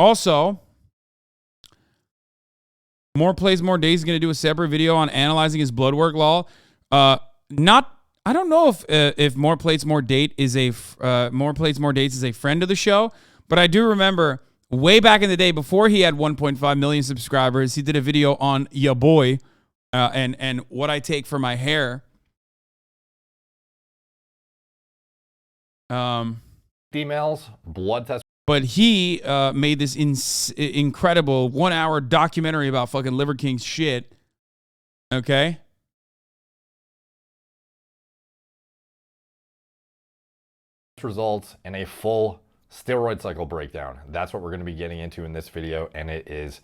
Also, More Plays More Dates is going to do a separate video on analyzing his blood work, lol. I don't know if More Plates More Date is More Plates More Dates is a friend of the show, but I do remember way back in the day before he had 1.5 million subscribers, he did a video on ya boy and what I take for my hair. Females, blood test. But he made this incredible 1-hour documentary about fucking Liver King's shit. Okay? Results in a full steroid cycle breakdown. That's what we're going to be getting into in this video, and it is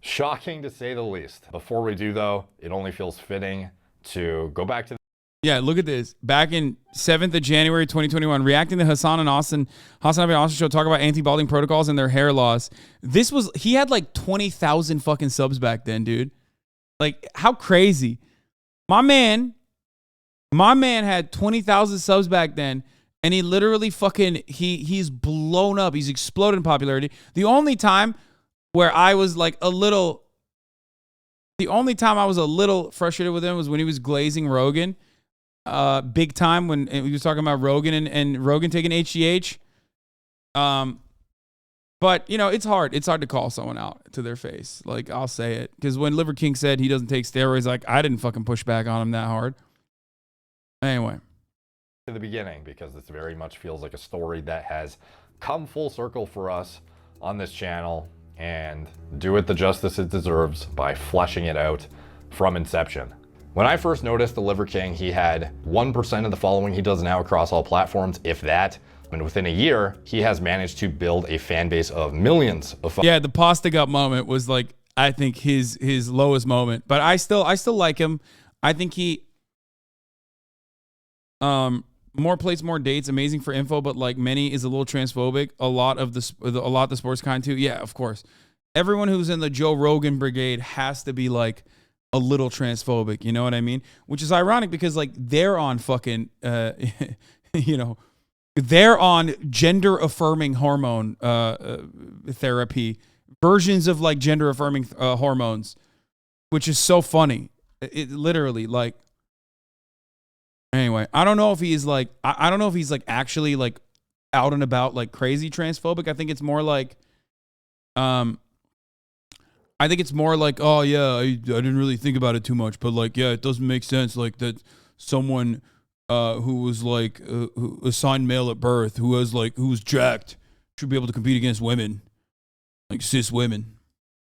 shocking to say the least. Before we do, though, it only feels fitting to go back to yeah, look at this. Back in 7th of January 2021, reacting to HasanAbi Austin show talk about anti-balding protocols and their hair loss. He had like 20,000 fucking subs back then, dude. Like, how crazy. My man had 20,000 subs back then, and he literally fucking, he's blown up. He's exploded in popularity. The only time I was a little frustrated with him was when he was glazing Rogan. Big time when he was talking about Rogan and Rogan taking HGH. But, you know, it's hard. It's hard to call someone out to their face. Like, I'll say it. Because when Liver King said he doesn't take steroids, like, I didn't fucking push back on him that hard. Anyway. To the beginning, because this very much feels like a story that has come full circle for us on this channel, and do it the justice it deserves by fleshing it out from inception. When I first noticed the Liver King, he had 1% of the following he does now across all platforms, if that. And within a year, he has managed to build a fan base of millions of yeah, the pasta gut moment was like, I think his lowest moment. But I still like him. I think he More Plates More Dates, amazing for info, but like many is a little transphobic. A lot the sports kind too. Yeah, of course. Everyone who's in the Joe Rogan brigade has to be like a little transphobic, you know what I mean? Which is ironic because like they're on fucking you know, they're on gender affirming hormone therapy, versions of like gender affirming hormones, which is so funny. It literally like, anyway, I don't know if he's like, I don't know if he's like actually like out and about like crazy transphobic. I think it's more like oh yeah, I didn't really think about it too much, but like, yeah, it doesn't make sense like that someone who was like who assigned male at birth, who was jacked, should be able to compete against women, like cis women.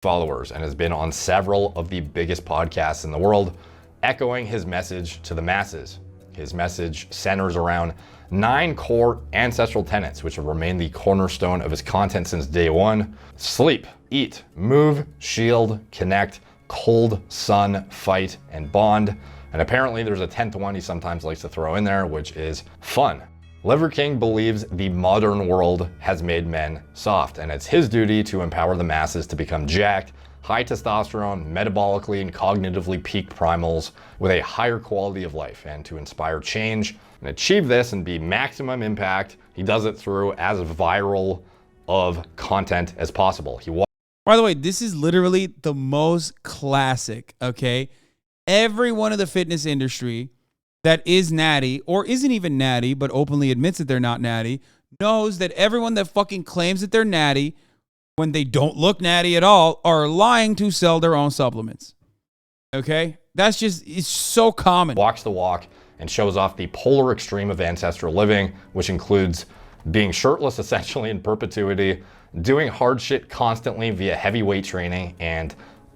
Followers, and has been on several of the biggest podcasts in the world, echoing his message to the masses. His message centers around 9 core ancestral tenets, which have remained the cornerstone of his content since day one. Sleep, eat, move, shield, connect, cold, sun, fight, and bond. And apparently there's a 10th one he sometimes likes to throw in there, which is fun. Liver King believes the modern world has made men soft, and it's his duty to empower the masses to become jacked, high testosterone, metabolically and cognitively peaked primals with a higher quality of life, and to inspire change and achieve this and be maximum impact. He does it through as viral of content as possible. By the way, this is literally the most classic, okay? Everyone in the fitness industry that is natty or isn't even natty but openly admits that they're not natty knows that everyone that fucking claims that they're natty when they don't look natty at all are lying to sell their own supplements. Okay? That's just, it's so common. Walks the walk and shows off the polar extreme of ancestral living, which includes being shirtless essentially in perpetuity, doing hard shit constantly via heavyweight training, and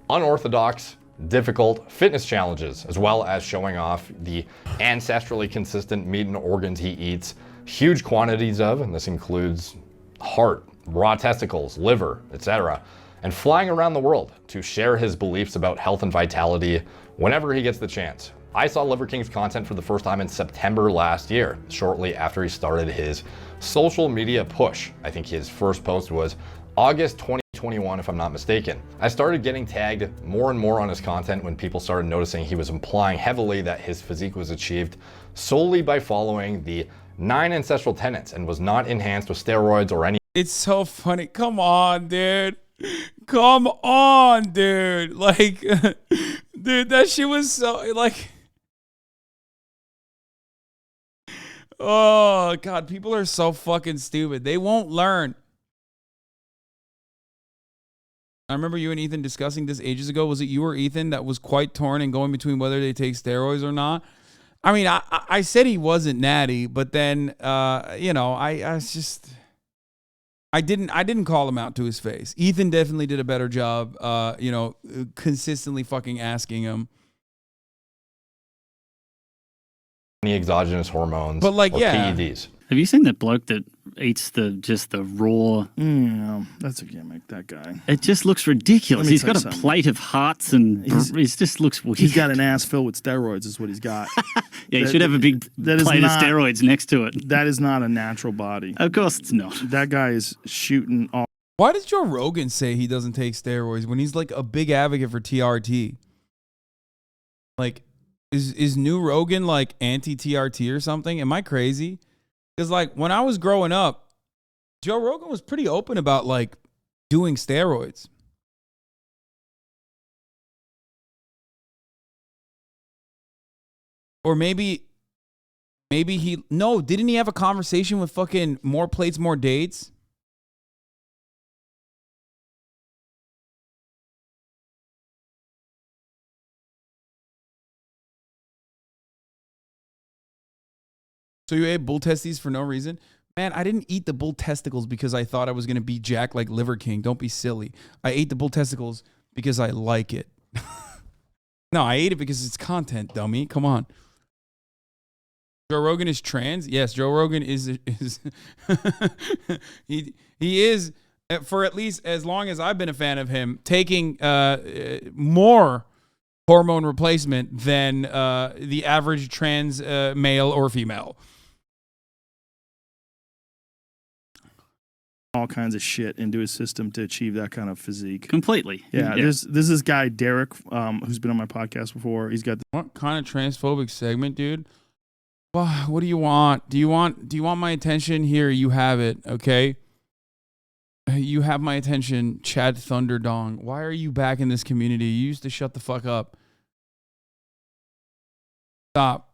unorthodox, difficult fitness challenges, as well as showing off the ancestrally consistent meat and organs he eats huge quantities of, and this includes heart, raw testicles, liver, etc., and flying around the world to share his beliefs about health and vitality whenever he gets the chance. I saw Liver King's content for the first time in September last year, shortly after he started his social media push. I think his first post was August 2021, if I'm not mistaken. I started getting tagged more and more on his content when people started noticing he was implying heavily that his physique was achieved solely by following the 9 ancestral tenets and was not enhanced with steroids or any It's so funny. Come on, dude. Come on, dude. Like, dude, that shit was so, like, oh, God, people are so fucking stupid. They won't learn. I remember you and Ethan discussing this ages ago. Was it you or Ethan that was quite torn and going between whether they take steroids or not? I mean, I said he wasn't natty, but then, you know, I was just... I didn't call him out to his face. Ethan definitely did a better job, you know, consistently fucking asking him. Any exogenous hormones, but like, or yeah. PEDs. Have you seen that bloke that eats just the raw? No, that's a gimmick. That guy. It just looks ridiculous. He's got a something. plate of hearts and he just looks weird. He's got an ass filled with steroids, is what he's got. Yeah, he should have a big plate of steroids next to it. That is not a natural body. Of course it's not. That guy is shooting all. Why does Joe Rogan say he doesn't take steroids when he's like a big advocate for TRT? Like, is new Rogan like anti-TRT or something? Am I crazy? Because like when I was growing up, Joe Rogan was pretty open about like doing steroids. Or maybe didn't he have a conversation with fucking More Plates, More Dates? So you ate bull testes for no reason? Man, I didn't eat the bull testicles because I thought I was going to be Jack like Liver King. Don't be silly. I ate the bull testicles because I like it. No, I ate it because it's content, dummy. Come on. Joe Rogan is trans? Yes, Joe Rogan is he is, for at least as long as I've been a fan of him, taking more hormone replacement than the average trans male or female. All kinds of shit into his system to achieve that kind of physique. Completely. Yeah, there's this guy Derek, who's been on my podcast before. He's got what kind of transphobic segment, dude? Well, what do you want? Do you want my attention? Here, you have it. Okay. You have my attention, Chad Thunderdong. Why are you back in this community? You used to shut the fuck up. Stop.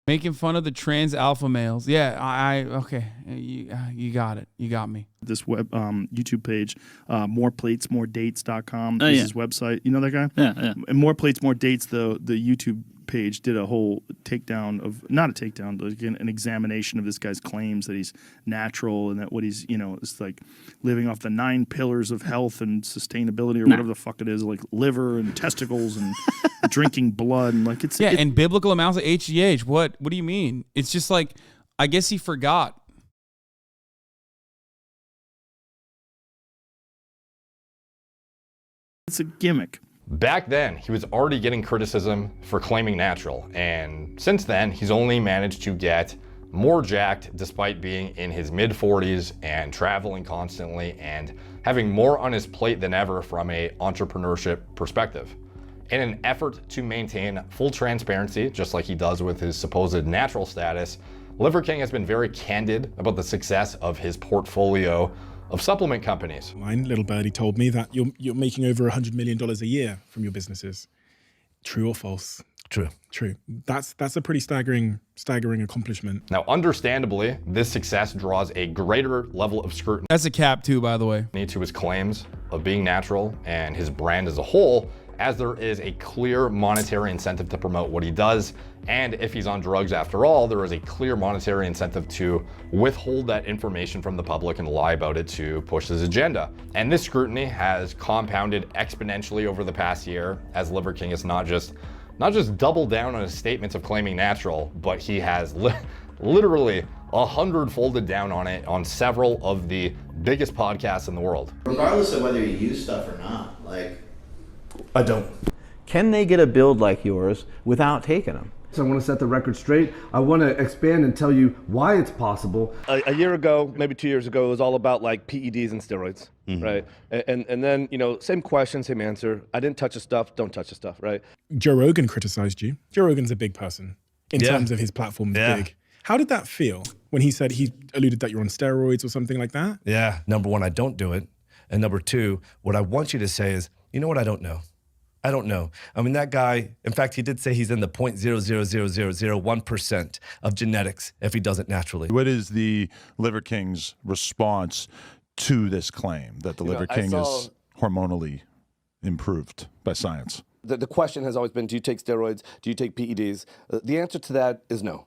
Making fun of the trans alpha males. Yeah, okay. You got it. You got me. This web YouTube page, moreplatesmoredates.com Oh, is yeah. his website. You know that guy? Yeah. And More Plates, More Dates, the YouTube page did a whole takedown of, not a takedown, but again, an examination of this guy's claims that he's natural and that what he's, you know, it's like living off the 9 pillars of health and sustainability or whatever the fuck it is, like liver and testicles and drinking blood and like it's and biblical amounts of HGH. What do you mean? It's just like, I guess he forgot. It's a gimmick. Back then, he was already getting criticism for claiming natural, and since then, he's only managed to get more jacked despite being in his mid-40s and traveling constantly and having more on his plate than ever from a entrepreneurship perspective. In an effort to maintain full transparency, just like he does with his supposed natural status, Liver King has been very candid about the success of his portfolio of supplement companies. Mine, little birdie, told me that you're making over $100 million a year from your businesses. True or false? True. True. That's a pretty staggering accomplishment. Now, understandably, this success draws a greater level of scrutiny That's a cap too, by the way. to his claims of being natural and his brand as a whole, as there is a clear monetary incentive to promote what he does. And if he's on drugs after all, there is a clear monetary incentive to withhold that information from the public and lie about it to push his agenda. And this scrutiny has compounded exponentially over the past year, as Liver King has not just doubled down on his statements of claiming natural, but he has literally 100-folded down on it on several of the biggest podcasts in the world. Regardless of whether you use stuff or not, like, I don't. can they get a build like yours without taking them? So I want to set the record straight. I want to expand and tell you why it's possible. A year ago, maybe 2 years ago, it was all about like PEDs and steroids, right? And then, you know, same question, same answer. I didn't touch the stuff, don't touch the stuff, right? Joe Rogan criticized you. Joe Rogan's a big person in terms of his platform is big. How did that feel when he said, he alluded that you're on steroids or something like that? Yeah. Number one, I don't do it. And number two, what I want you to say is, you know what, I don't know. I don't know. I mean, that guy, in fact, he did say he's in the 0.00001% of genetics if he does it naturally. What is the Liver King's response to this claim that the Liver King is hormonally improved by science? The question has always been, do you take steroids? Do you take PEDs? The answer to that is no.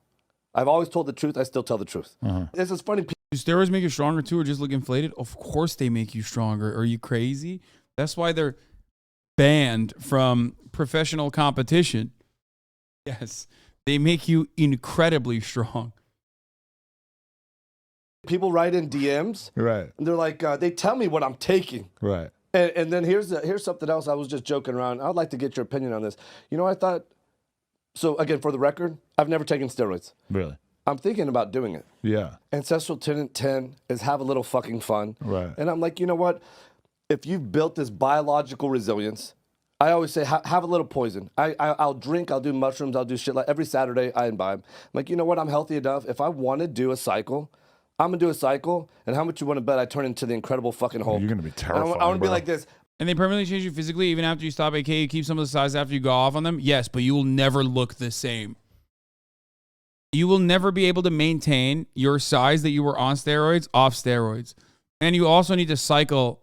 I've always told the truth. I still tell the truth. This is funny. Do steroids make you stronger too, or just look inflated? Of course they make you stronger. Are you crazy? That's why they're banned from professional competition. Yes, they make you incredibly strong. People write in DMs, Right. and they're like, they tell me what I'm taking. Right. And then here's something else. I was just joking around. I'd like to get your opinion on this. You know, I thought, so again, for the record, I've never taken steroids. Really? I'm thinking about doing it. Yeah. Ancestral Tenant 10 is have a little fucking fun. Right. And I'm like, you know what? If you've built this biological resilience, I always say, have a little poison. I'll drink, I'll do mushrooms, I'll do shit. Like every Saturday, I imbibe. I'm like, you know what? I'm healthy enough. If I want to do a cycle, I'm going to do a cycle. And how much you want to bet I turn into the Incredible fucking Hulk? You're going to be terrifying, I want to be like this. And they permanently change you physically even after you stop AK? You keep some of the size after you go off on them? Yes, but you will never look the same. You will never be able to maintain your size that you were on steroids off steroids. And you also need to cycle.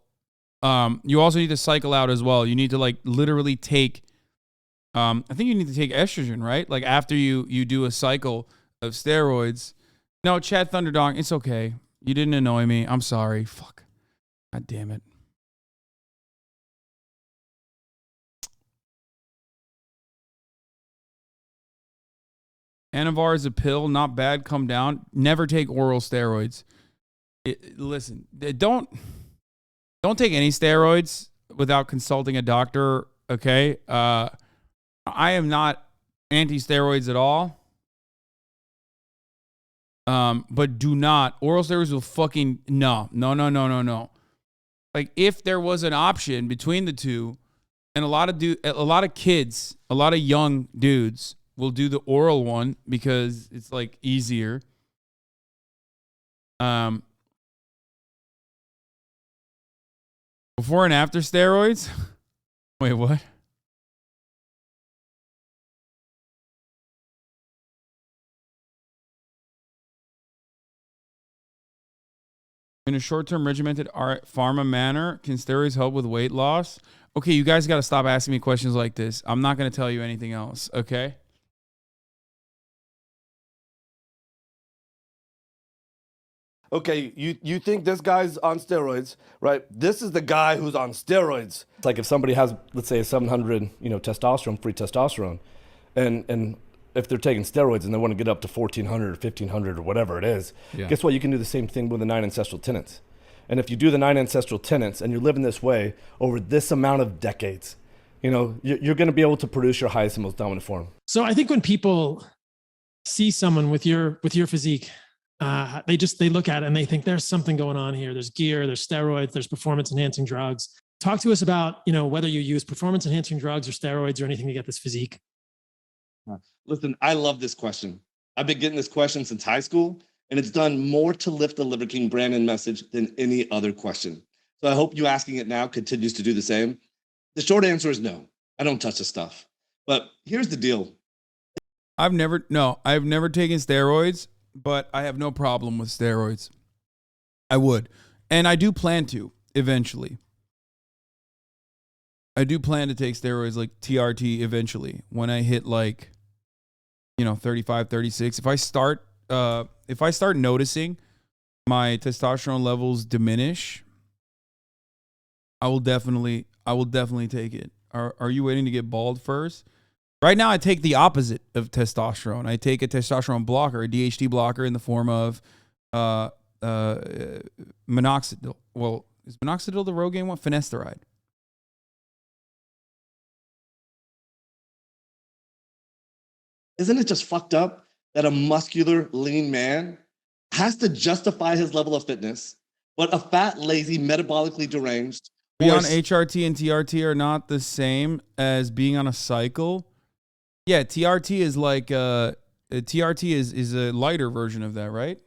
You also need to cycle out as well. You need to like literally take, I think you need to take estrogen, right? Like after you do a cycle of steroids. No, Chad Thunderdog, it's okay. You didn't annoy me. I'm sorry. Fuck. God damn it. Anavar is a pill, not bad. Come down. Never take oral steroids. Listen, don't take any steroids without consulting a doctor. Okay, I am not anti-steroids at all. But do not. Oral steroids will fucking no. Like if there was an option between the two, and a lot of kids, a lot of young dudes will do the oral one because it's like easier. Before and after steroids? Wait, what? In a short-term regimented pharma manner, can steroids help with weight loss? Okay, you guys got to stop asking me questions like this. I'm not going to tell you anything else, okay? Okay, you think this guy's on steroids, right? This is the guy who's on steroids. It's like if somebody has, let's say, 700, testosterone, free testosterone, and if they're taking steroids and they want to get up to 1,400 or 1,500 or whatever it is, guess what? You can do the same thing with the 9 ancestral tenets. And if you do the 9 ancestral tenets and you're living this way over this amount of decades, you're going to be able to produce your highest and most dominant form. So I think when people see someone with your physique, they look at it and they think there's something going on here. There's gear, there's steroids, there's performance enhancing drugs. Talk to us about, whether you use performance enhancing drugs or steroids or anything to get this physique. Listen, I love this question. I've been getting this question since high school, and it's done more to lift the Liver King brand and message than any other question. So I hope you asking it now continues to do the same. The short answer is no. I don't touch this stuff. But here's the deal. I've never taken steroids, but I have no problem with steroids. I would. And I do plan to eventually. I do plan to take steroids like TRT eventually when I hit 35, 36. If I start noticing my testosterone levels diminish, I will definitely take it. Are you waiting to get bald first? Right now, I take the opposite of testosterone. I take a testosterone blocker, a DHT blocker in the form of minoxidil. Well, is minoxidil the Rogaine one? Finasteride. Isn't it just fucked up that a muscular, lean man has to justify his level of fitness, but a fat, lazy, metabolically deranged... Being on HRT and TRT are not the same as being on a cycle. Yeah, TRT is like TRT is a lighter version of that, right?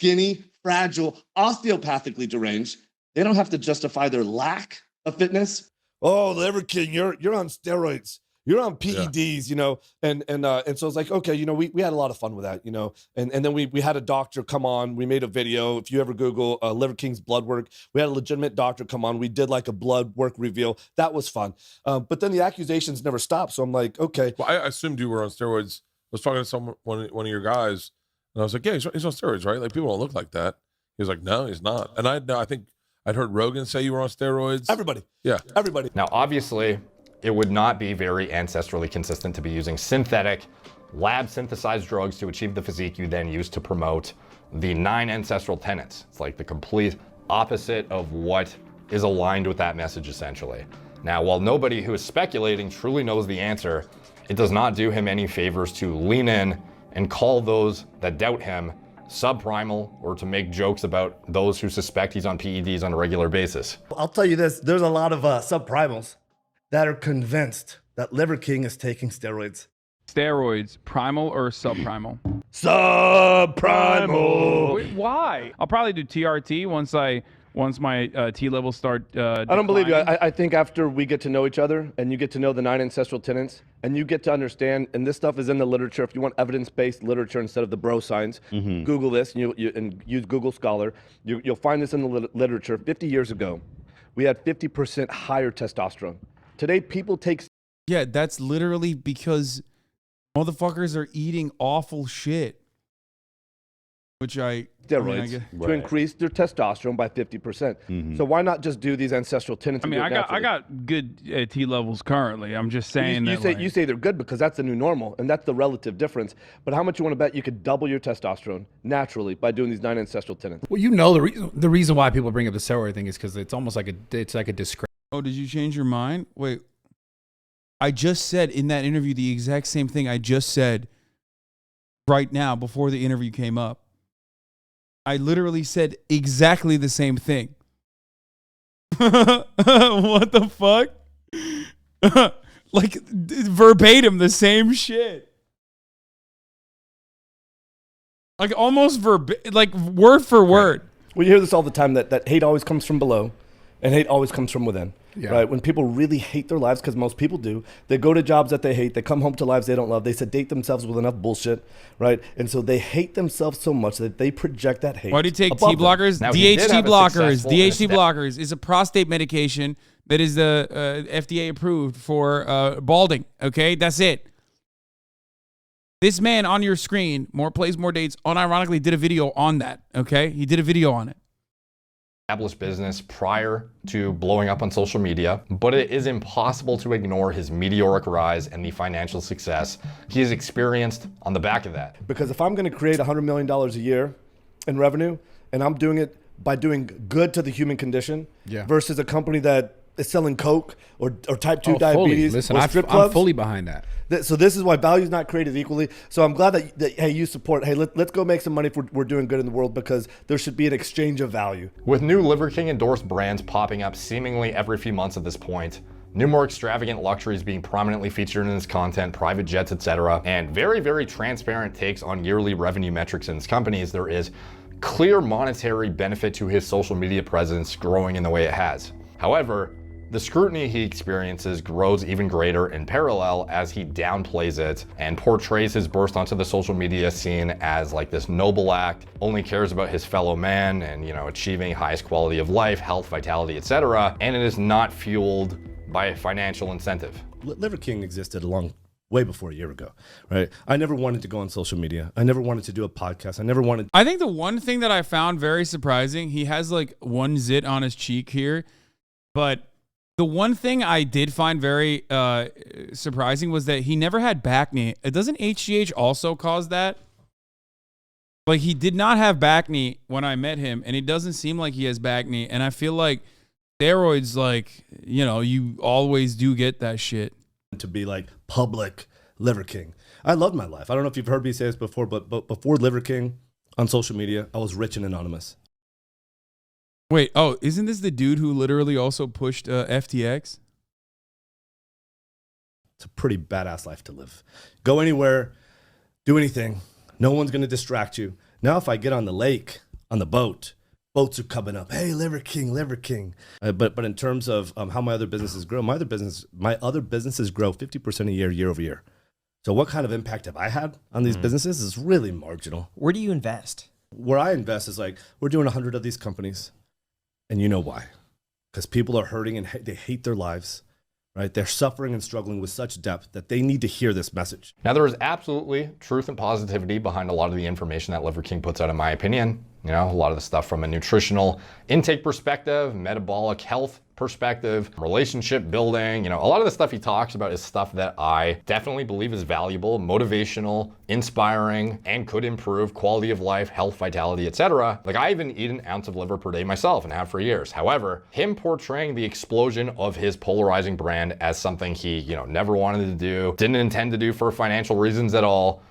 Skinny, fragile, osteopathically deranged. They don't have to justify their lack of fitness. Oh, Liver King, you're on steroids. You're on PEDs, you know, and so it's like, okay, you know, we had a lot of fun with that, you know, and then we had a doctor come on. We made a video. If you ever Google Liver King's blood work, we had a legitimate doctor come on. We did like a blood work reveal. That was fun, but then the accusations never stopped. So I'm like, okay. Well, I assumed you were on steroids. I was talking to one of your guys, and I was like, yeah, he's on steroids, right? Like people don't look like that. He was like, no, he's not. And I think I'd heard Rogan say you were on steroids. Everybody. Yeah. Everybody. Now, obviously, it would not be very ancestrally consistent to be using synthetic, lab-synthesized drugs to achieve the physique you then use to promote the 9 ancestral tenets. It's like the complete opposite of what is aligned with that message, essentially. Now, while nobody who is speculating truly knows the answer, it does not do him any favors to lean in and call those that doubt him subprimal, or to make jokes about those who suspect he's on PEDs on a regular basis. I'll tell you this, there's a lot of subprimals that are convinced that Liver King is taking steroids. Steroids, primal or subprimal? Subprimal. Wait, why? I'll probably do TRT once my T levels start. I don't believe you. I think after we get to know each other and you get to know the 9 ancestral tenets and you get to understand, and this stuff is in the literature. If you want evidence-based literature instead of the bro science, Google this and use Google Scholar. You'll find this in the literature. 50 years ago, we had 50% higher testosterone. Today, people take. Yeah, that's literally because motherfuckers are eating awful shit. Which steroids to increase their testosterone by 50%. So why not just do these ancestral tenets? I mean, I got good T levels currently. I'm just saying you say they're good because that's the new normal and that's the relative difference. But how much you want to bet you could double your testosterone naturally by doing these 9 ancestral tenets? Well, you know the reason why people bring up the steroid thing is because it's almost like a discredit. Oh, did you change your mind? Wait, I just said in that interview the exact same thing I just said right now before the interview came up. I literally said exactly the same thing. What the fuck? Like verbatim the same shit. Like almost like word for word. Well, you hear this all the time that hate always comes from below and hate always comes from within. Yeah. Right? When people really hate their lives, because most people do, they go to jobs that they hate, they come home to lives they don't love, they sedate themselves with enough bullshit, right? And so they hate themselves so much that they project that hate. Why do you take T blockers? DHT blockers is a prostate medication that is the FDA approved for balding. Okay, that's it. This man on your screen, More Plays, More Dates, unironically did a video on that. Okay, he did a video on it. Established business prior to blowing up on social media, but it is impossible to ignore his meteoric rise and the financial success he has experienced on the back of that. Because if I'm going to create $100 million a year in revenue, and I'm doing it by doing good to the human condition, versus a company that is selling Coke or type 2 diabetes, listen, or strip clubs, I'm fully behind that. So this is why value is not created equally. So I'm glad that hey, you support, hey, let's go make some money if we're doing good in the world, because there should be an exchange of value. With new Liver King endorsed brands popping up seemingly every few months at this point, new more extravagant luxuries being prominently featured in his content, private jets, etc., and very, very transparent takes on yearly revenue metrics in his companies, there is clear monetary benefit to his social media presence growing in the way it has. However, the scrutiny he experiences grows even greater in parallel as he downplays it and portrays his burst onto the social media scene as like this noble act, only cares about his fellow man and, you know, achieving highest quality of life, health, vitality, etc. And it is not fueled by a financial incentive. Liver King existed way before a year ago, right? I never wanted to go on social media. I never wanted to do a podcast. I think the one thing that I found very surprising, he has like one zit on his cheek here, but the one thing I did find very surprising was that he never had back knee. Doesn't HGH also cause that? Like, he did not have back knee when I met him, and it doesn't seem like he has back knee. And I feel like steroids, like, you know, you always do get that shit. To be like public Liver King. I loved my life. I don't know if you've heard me say this before, but before Liver King on social media, I was rich and anonymous. Wait, oh, isn't this the dude who literally also pushed FTX? It's a pretty badass life to live. Go anywhere, do anything. No one's going to distract you. Now, if I get on the lake, on the boats are coming up. Hey, Liver King, Liver King. But in terms of how my other businesses grow, my other businesses grow 50% a year over year. So what kind of impact have I had on these businesses is really marginal. Where do you invest? Where I invest is like, we're doing 100 of these companies. And you know why? Because people are hurting and they hate their lives. Right? They're suffering and struggling with such depth that they need to hear this message. Now, there is absolutely truth and positivity behind a lot of the information that Liver King puts out, in my opinion. You know, a lot of the stuff from a nutritional intake perspective, metabolic health perspective, relationship building. You know, a lot of the stuff he talks about is stuff that I definitely believe is valuable, motivational, inspiring, and could improve quality of life, health, vitality, etc. Like, I even eat an ounce of liver per day myself and have for years. However, him portraying the explosion of his polarizing brand as something he, you know, never wanted to do, didn't intend to do for financial reasons at all,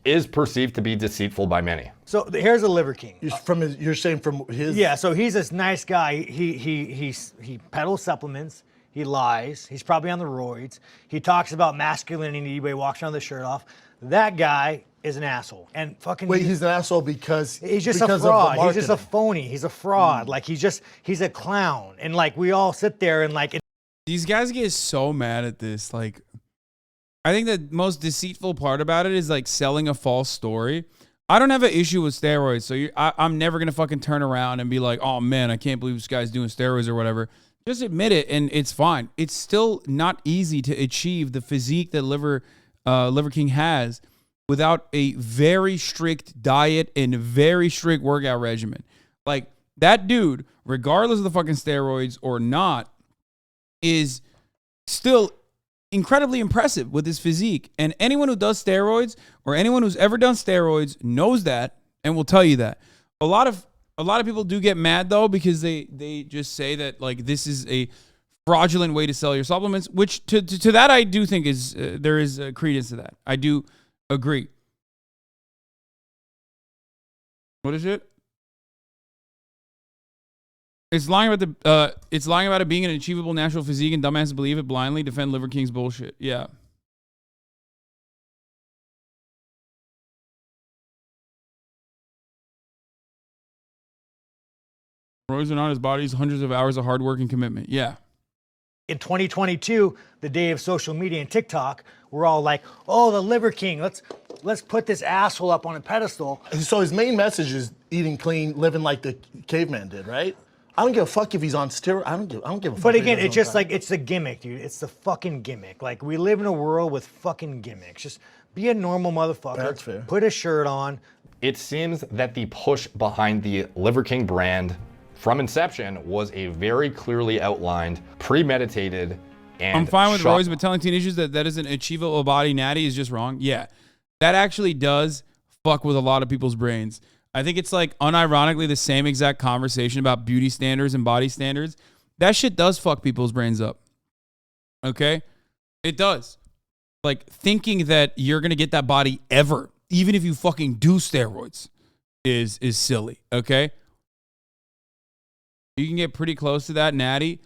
is perceived to be deceitful by many. So here's a Liver King. You're saying from his? Yeah. So he's this nice guy. He peddles supplements. He lies. He's probably on the roids. He talks about masculinity when he walks around with his shirt off. That guy is an asshole. And fucking. Wait, he's an asshole because he's just a fraud. He's just a phony. He's a fraud. Like he's a clown. And like we all sit there and like. These guys get so mad at this. Like, I think the most deceitful part about it is like selling a false story. I don't have an issue with steroids, so I'm never gonna fucking turn around and be like, "Oh man, I can't believe this guy's doing steroids or whatever." Just admit it, and it's fine. It's still not easy to achieve the physique that Liver King has without a very strict diet and very strict workout regimen. Like, that dude, regardless of the fucking steroids or not, is still incredibly impressive with his physique. And anyone who does steroids or anyone who's ever done steroids knows that and will tell you that. A lot of people do get mad though, because they just say that like this is a fraudulent way to sell your supplements, which to that I do think is there is credence to that. I do agree. What is it? It's lying about it being an achievable natural physique, and dumbasses believe it blindly. Defend Liver King's bullshit. Yeah. Roids are not his bodies, hundreds of hours of hard work and commitment. Yeah. In 2022, the day of social media and TikTok, we're all like, "Oh, the Liver King. Let's put this asshole up on a pedestal." So his main message is eating clean, living like the caveman did, right? I don't give a fuck if he's on steroids. I don't give a fuck. But again, it's just like, it's the gimmick, dude. It's the fucking gimmick. Like, we live in a world with fucking gimmicks. Just be a normal motherfucker. That's fair. Put a shirt on. It seems that the push behind the Liver King brand from inception was a very clearly outlined, premeditated, and I'm fine with roids, but telling teenagers that that is an achievable body natty is just wrong. Yeah, that actually does fuck with a lot of people's brains. I think it's like unironically the same exact conversation about beauty standards and body standards. That shit does fuck people's brains up. Okay? It does. Like, thinking that you're going to get that body ever, even if you fucking do steroids, is silly. Okay? You can get pretty close to that natty.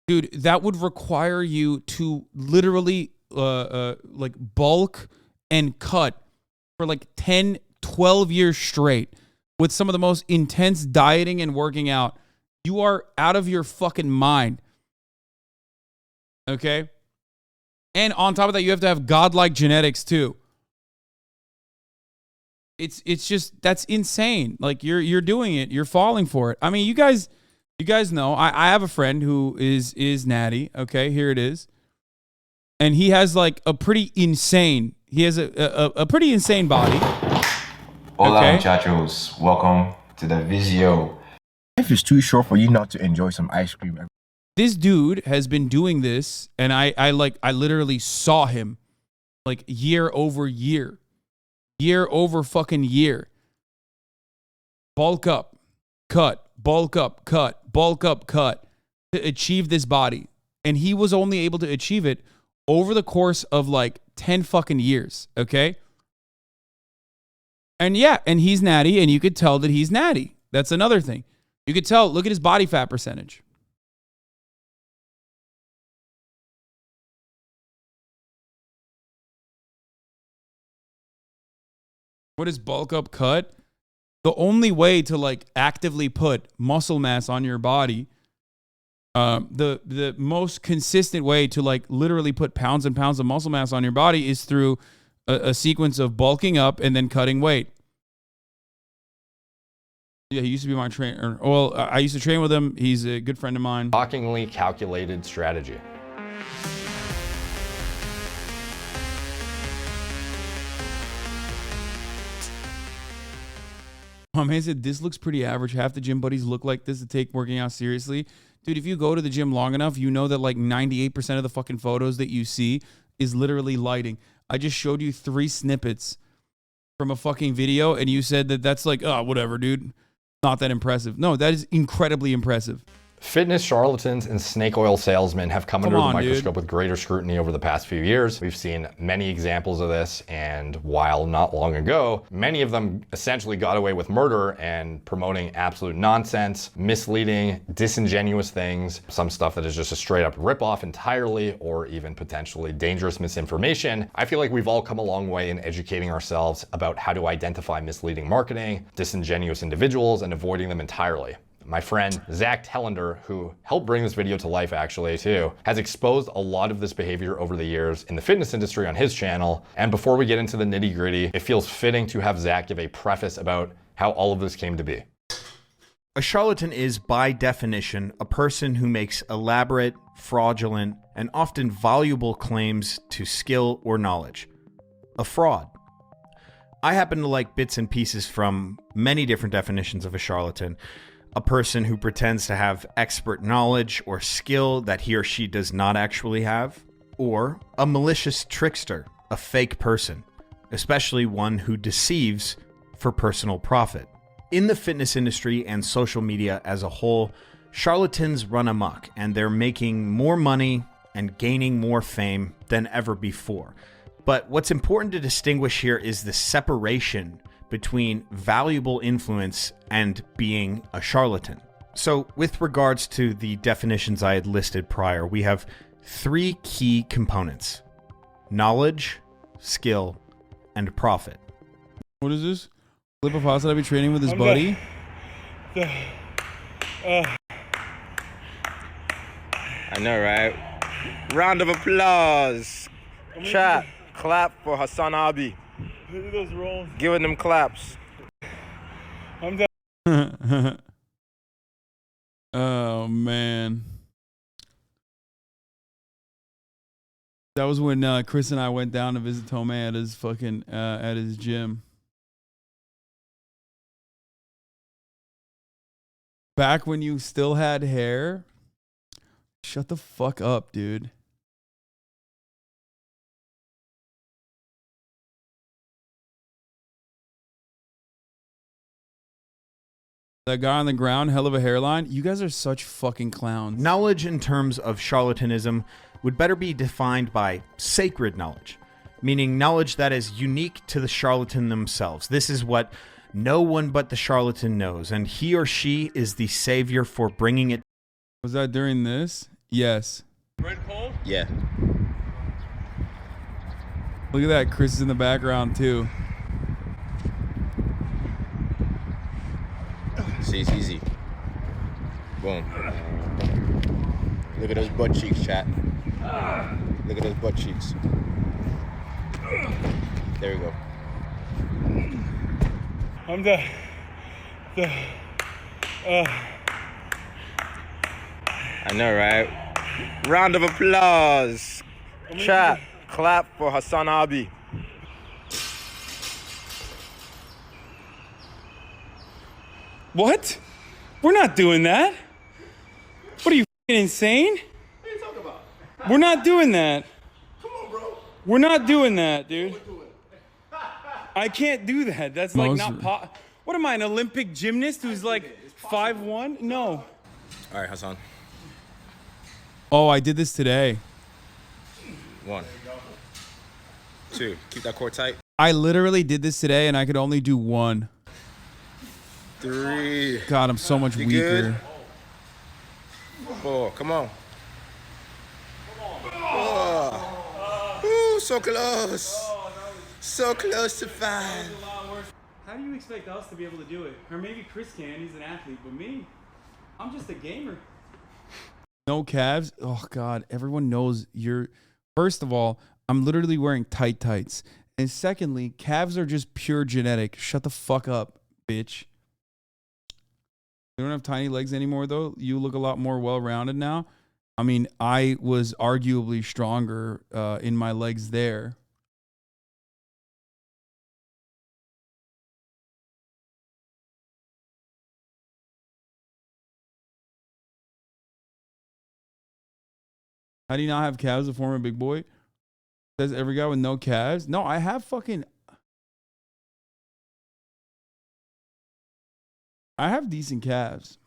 Dude, that would require you to literally like bulk and cut for like 10, 12 years straight with some of the most intense dieting and working out. You are out of your fucking mind. Okay? And on top of that, you have to have godlike genetics too. It's just, that's insane. Like, you're doing it. You're falling for it. I mean, you guys know, I have a friend who is natty. Okay, here it is. And he has like a pretty insane, a pretty insane body. Hola, Okay. muchachos. Welcome to the video. Life is too short for you not to enjoy some ice cream. This dude has been doing this, and I literally saw him like year over year fucking year. Bulk up, cut, bulk up, cut, bulk up, cut to achieve this body. And he was only able to achieve it over the course of like 10 fucking years, okay? And yeah, and he's natty, and you could tell that he's natty. That's another thing. You could tell, look at his body fat percentage. What is bulk up cut? The only way to like actively put muscle mass on your body, the most consistent way to like literally put pounds and pounds of muscle mass on your body is through a sequence of bulking up and then cutting weight. Yeah, he used to be my trainer. Well, I used to train with him. He's a good friend of mine. Shockingly calculated strategy. My man said, this looks pretty average. Half the gym buddies look like this to take working out seriously. Dude, if you go to the gym long enough, you know that like 98% of the fucking photos that you see is literally lighting. I just showed you 3 snippets from a fucking video, and you said that that's like, oh, whatever, dude. Not that impressive. No, that is incredibly impressive. Fitness charlatans and snake oil salesmen have come under the microscope with greater scrutiny over the past few years. We've seen many examples of this, and while not long ago, many of them essentially got away with murder and promoting absolute nonsense, misleading, disingenuous things, some stuff that is just a straight up ripoff entirely, or even potentially dangerous misinformation. I feel like we've all come a long way in educating ourselves about how to identify misleading marketing, disingenuous individuals, and avoiding them entirely. My friend Zach Tellender, who helped bring this video to life actually too, has exposed a lot of this behavior over the years in the fitness industry on his channel. And before we get into the nitty gritty, it feels fitting to have Zach give a preface about how all of this came to be. A charlatan is, by definition, a person who makes elaborate, fraudulent, and often valuable claims to skill or knowledge. A fraud. I happen to like bits and pieces from many different definitions of a charlatan. A person who pretends to have expert knowledge or skill that he or she does not actually have, or a malicious trickster, a fake person, especially one who deceives for personal profit. In the fitness industry and social media as a whole, charlatans run amok, and they're making more money and gaining more fame than ever before. But what's important to distinguish here is the separation between valuable influence and being a charlatan. So with regards to the definitions I had listed prior, we have 3 key components: knowledge, skill, and profit. What is this? Clip of HasanAbi training with his buddy? I know, right? Round of applause. Chat, clap for HasanAbi. Look at those rolls. Giving them claps. I'm done. Oh, man. That was when Chris and I went down to visit Tome at his fucking, at his gym. Back when you still had hair? Shut the fuck up, dude. That guy on the ground, hell of a hairline. You guys are such fucking clowns. Knowledge in terms of charlatanism would better be defined by sacred knowledge, meaning knowledge that is unique to the charlatan themselves. This is what no one but the charlatan knows, and he or she is the savior for bringing it. Was that during this? Yes. Red cold? Yeah. Look at that. Chris is in the background too. See, it's easy. Boom. Look at those butt cheeks, chat. Look at those butt cheeks. There we go. I'm done. I know, right? Round of applause. Chat, clap for HasanAbi. What? We're not doing that. What are you f***ing insane? What are you talking about? We're not doing that. Come on, bro. We're not doing that, dude. I can't do that. That's like not What am I, an Olympic gymnast who's like 5'1"? No. All right, Hasan. Oh, I did this today. 1, 2. Keep that core tight. I literally did this today and I could only do 1. 3. God, I'm so much You weaker. good? 4. Come on. Oh. Ooh, so close. So close to 5. you expect us to be able to do it? Or maybe Chris can, he's an athlete, but me, I'm just a gamer. No calves? Oh, God. Everyone knows you're... First of all, I'm literally wearing tight tights. And secondly, calves are just pure genetic. Shut the fuck up, bitch. You don't have tiny legs anymore, though. You look a lot more well-rounded now. I mean, I was arguably stronger in my legs there. How do you not have calves, a former big boy? Says every guy with no calves. No, I have fucking... I have decent calves.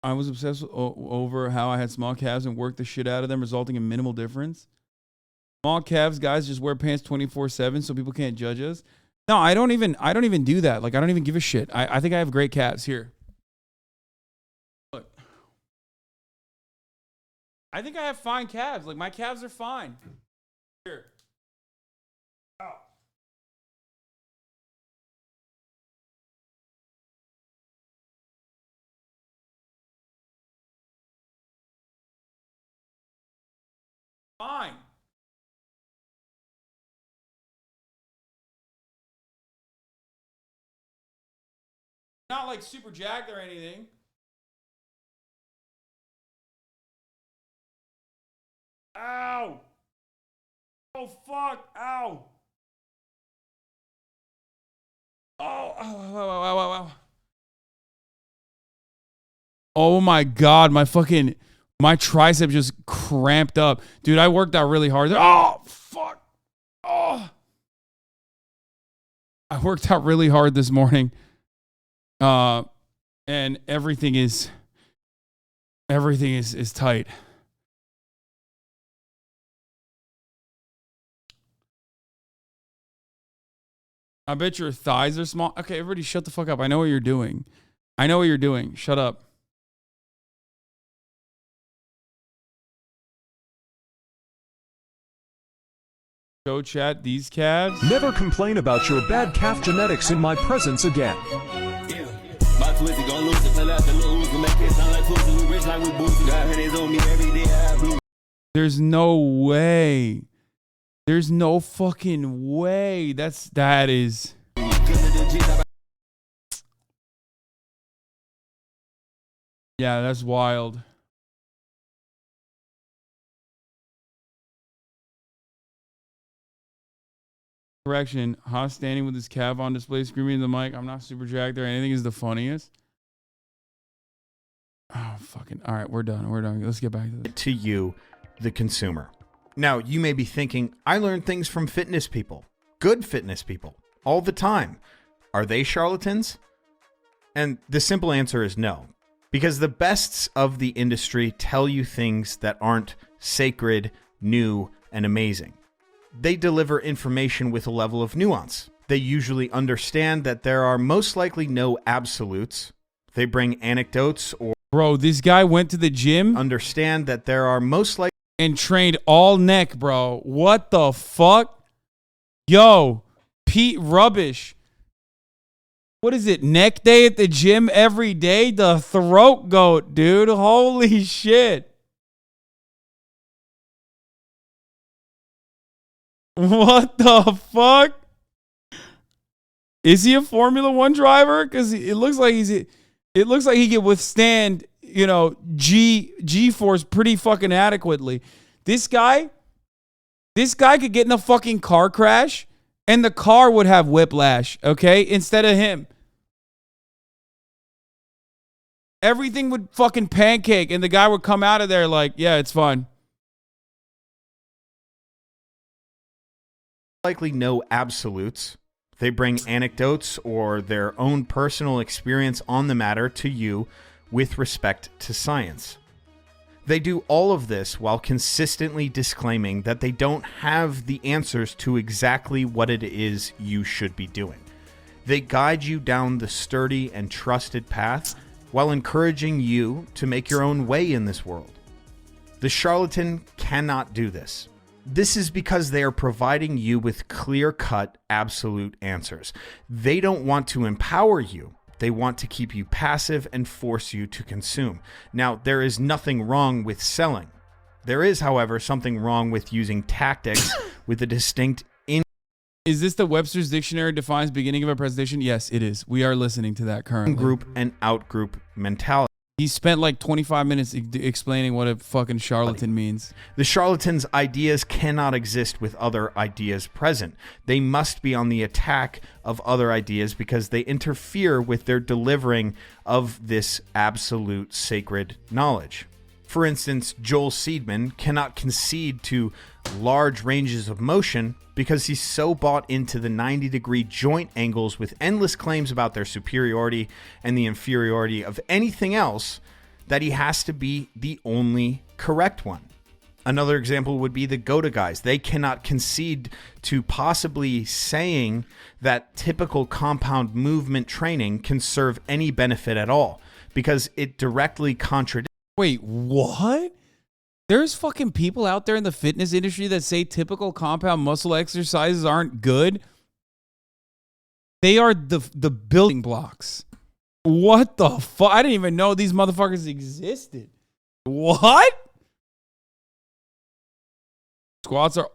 I was obsessed over how I had small calves and worked the shit out of them, resulting in minimal difference. Small calves, guys, just wear pants 24/7 so people can't judge us. No, I don't even do that. Like, I don't even give a shit. I think I have great calves. Here. Look. I think I have fine calves. Like, my calves are fine. Here. Ow. Fine. Not like super jacked or anything. Ow! Oh, fuck! Ow! Oh, ow, ow, ow, ow, ow, ow. Oh my God, my tricep just cramped up. Dude, I worked out really hard. Oh, fuck. Oh. I worked out really hard this morning. And everything is tight. I bet your thighs are small. Okay, everybody shut the fuck up. I know what you're doing. Shut up. Show chat these calves. Never complain about your bad calf genetics in my presence again. There's no way. There's no fucking way. That is. Yeah, that's wild. Correction, Haas standing with his calf on display, screaming in the mic, I'm not super jacked or anything is the funniest. Oh, fucking. All right, we're done. Let's get back to this. To you, the consumer. Now, you may be thinking, I learn things from fitness people, good fitness people, all the time. Are they charlatans? And the simple answer is no. Because the bests of the industry tell you things that aren't sacred, new, and amazing. They deliver information with a level of nuance. They usually understand that there are most likely no absolutes. They bring anecdotes or... Bro, this guy went to the gym. Understand that there are most likely... And trained all neck, bro. What the fuck? Yo, Pete Rubbish. What is it? Neck day at the gym every day? The throat goat, dude. Holy shit. What the fuck? Is he a Formula One driver? Because it looks like he can withstand, G-force pretty fucking adequately. This guy could get in a fucking car crash and the car would have whiplash, okay? Instead of him. Everything would fucking pancake and the guy would come out of there like, yeah, it's fine. Likely no absolutes. They bring anecdotes or their own personal experience on the matter to you with respect to science. They do all of this while consistently disclaiming that they don't have the answers to exactly what it is you should be doing. They guide you down the sturdy and trusted path while encouraging you to make your own way in this world. The charlatan cannot do this. This is because they are providing you with clear-cut, absolute answers. They don't want to empower you. They want to keep you passive and force you to consume. Now, there is nothing wrong with selling. There is, however, something wrong with using tactics with a distinct Is this the Webster's Dictionary defines beginning of a presentation? Yes, it is. We are listening to that currently. Group and out-group mentality. He spent like 25 minutes explaining what a fucking charlatan means. The charlatan's ideas cannot exist with other ideas present. They must be on the attack of other ideas because they interfere with their delivering of this absolute sacred knowledge. For instance, Joel Seedman cannot concede to large ranges of motion because he's so bought into the 90-degree joint angles with endless claims about their superiority and the inferiority of anything else that he has to be the only correct one. Another example would be the GOTA guys. They cannot concede to possibly saying that typical compound movement training can serve any benefit at all because it directly contradicts. Wait, what? There's fucking people out there in the fitness industry that say typical compound muscle exercises aren't good. They are the building blocks. What the fuck? I didn't even know these motherfuckers existed. What? Squats are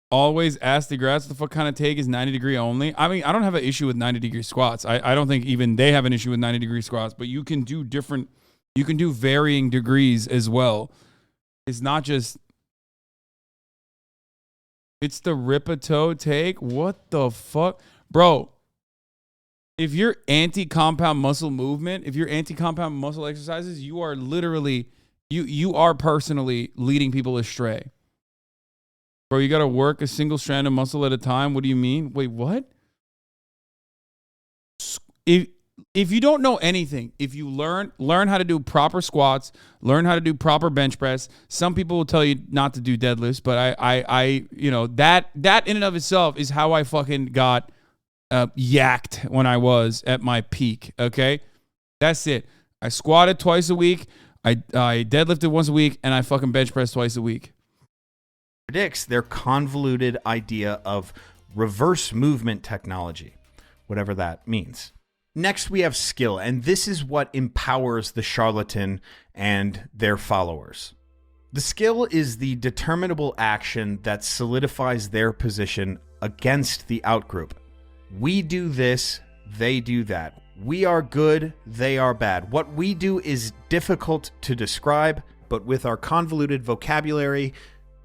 always asked the grads. The fuck kind of take is 90-degree only. I mean, I don't have an issue with 90-degree squats. I don't think even they have an issue with 90-degree squats, but you can do different, you can do varying degrees as well. It's not just, it's the rip-a-toe take. What the fuck? Bro, if you're anti-compound muscle movement, if you're anti-compound muscle exercises, you are literally, you are personally leading people astray. Bro, you got to work a single strand of muscle at a time. What do you mean? Wait, what? If you don't know anything, if you learn how to do proper squats, learn how to do proper bench press. Some people will tell you not to do deadlifts, but I you know, that in and of itself is how I fucking got yacked when I was at my peak. Okay, that's it. I squatted twice a week. I deadlifted once a week, and I fucking bench pressed twice a week. Predicts their convoluted idea of reverse movement technology, whatever that means. Next, we have skill, and this is what empowers the charlatan and their followers. The skill is the determinable action that solidifies their position against the outgroup. We do this, they do that. We are good, they are bad. What we do is difficult to describe, but with our convoluted vocabulary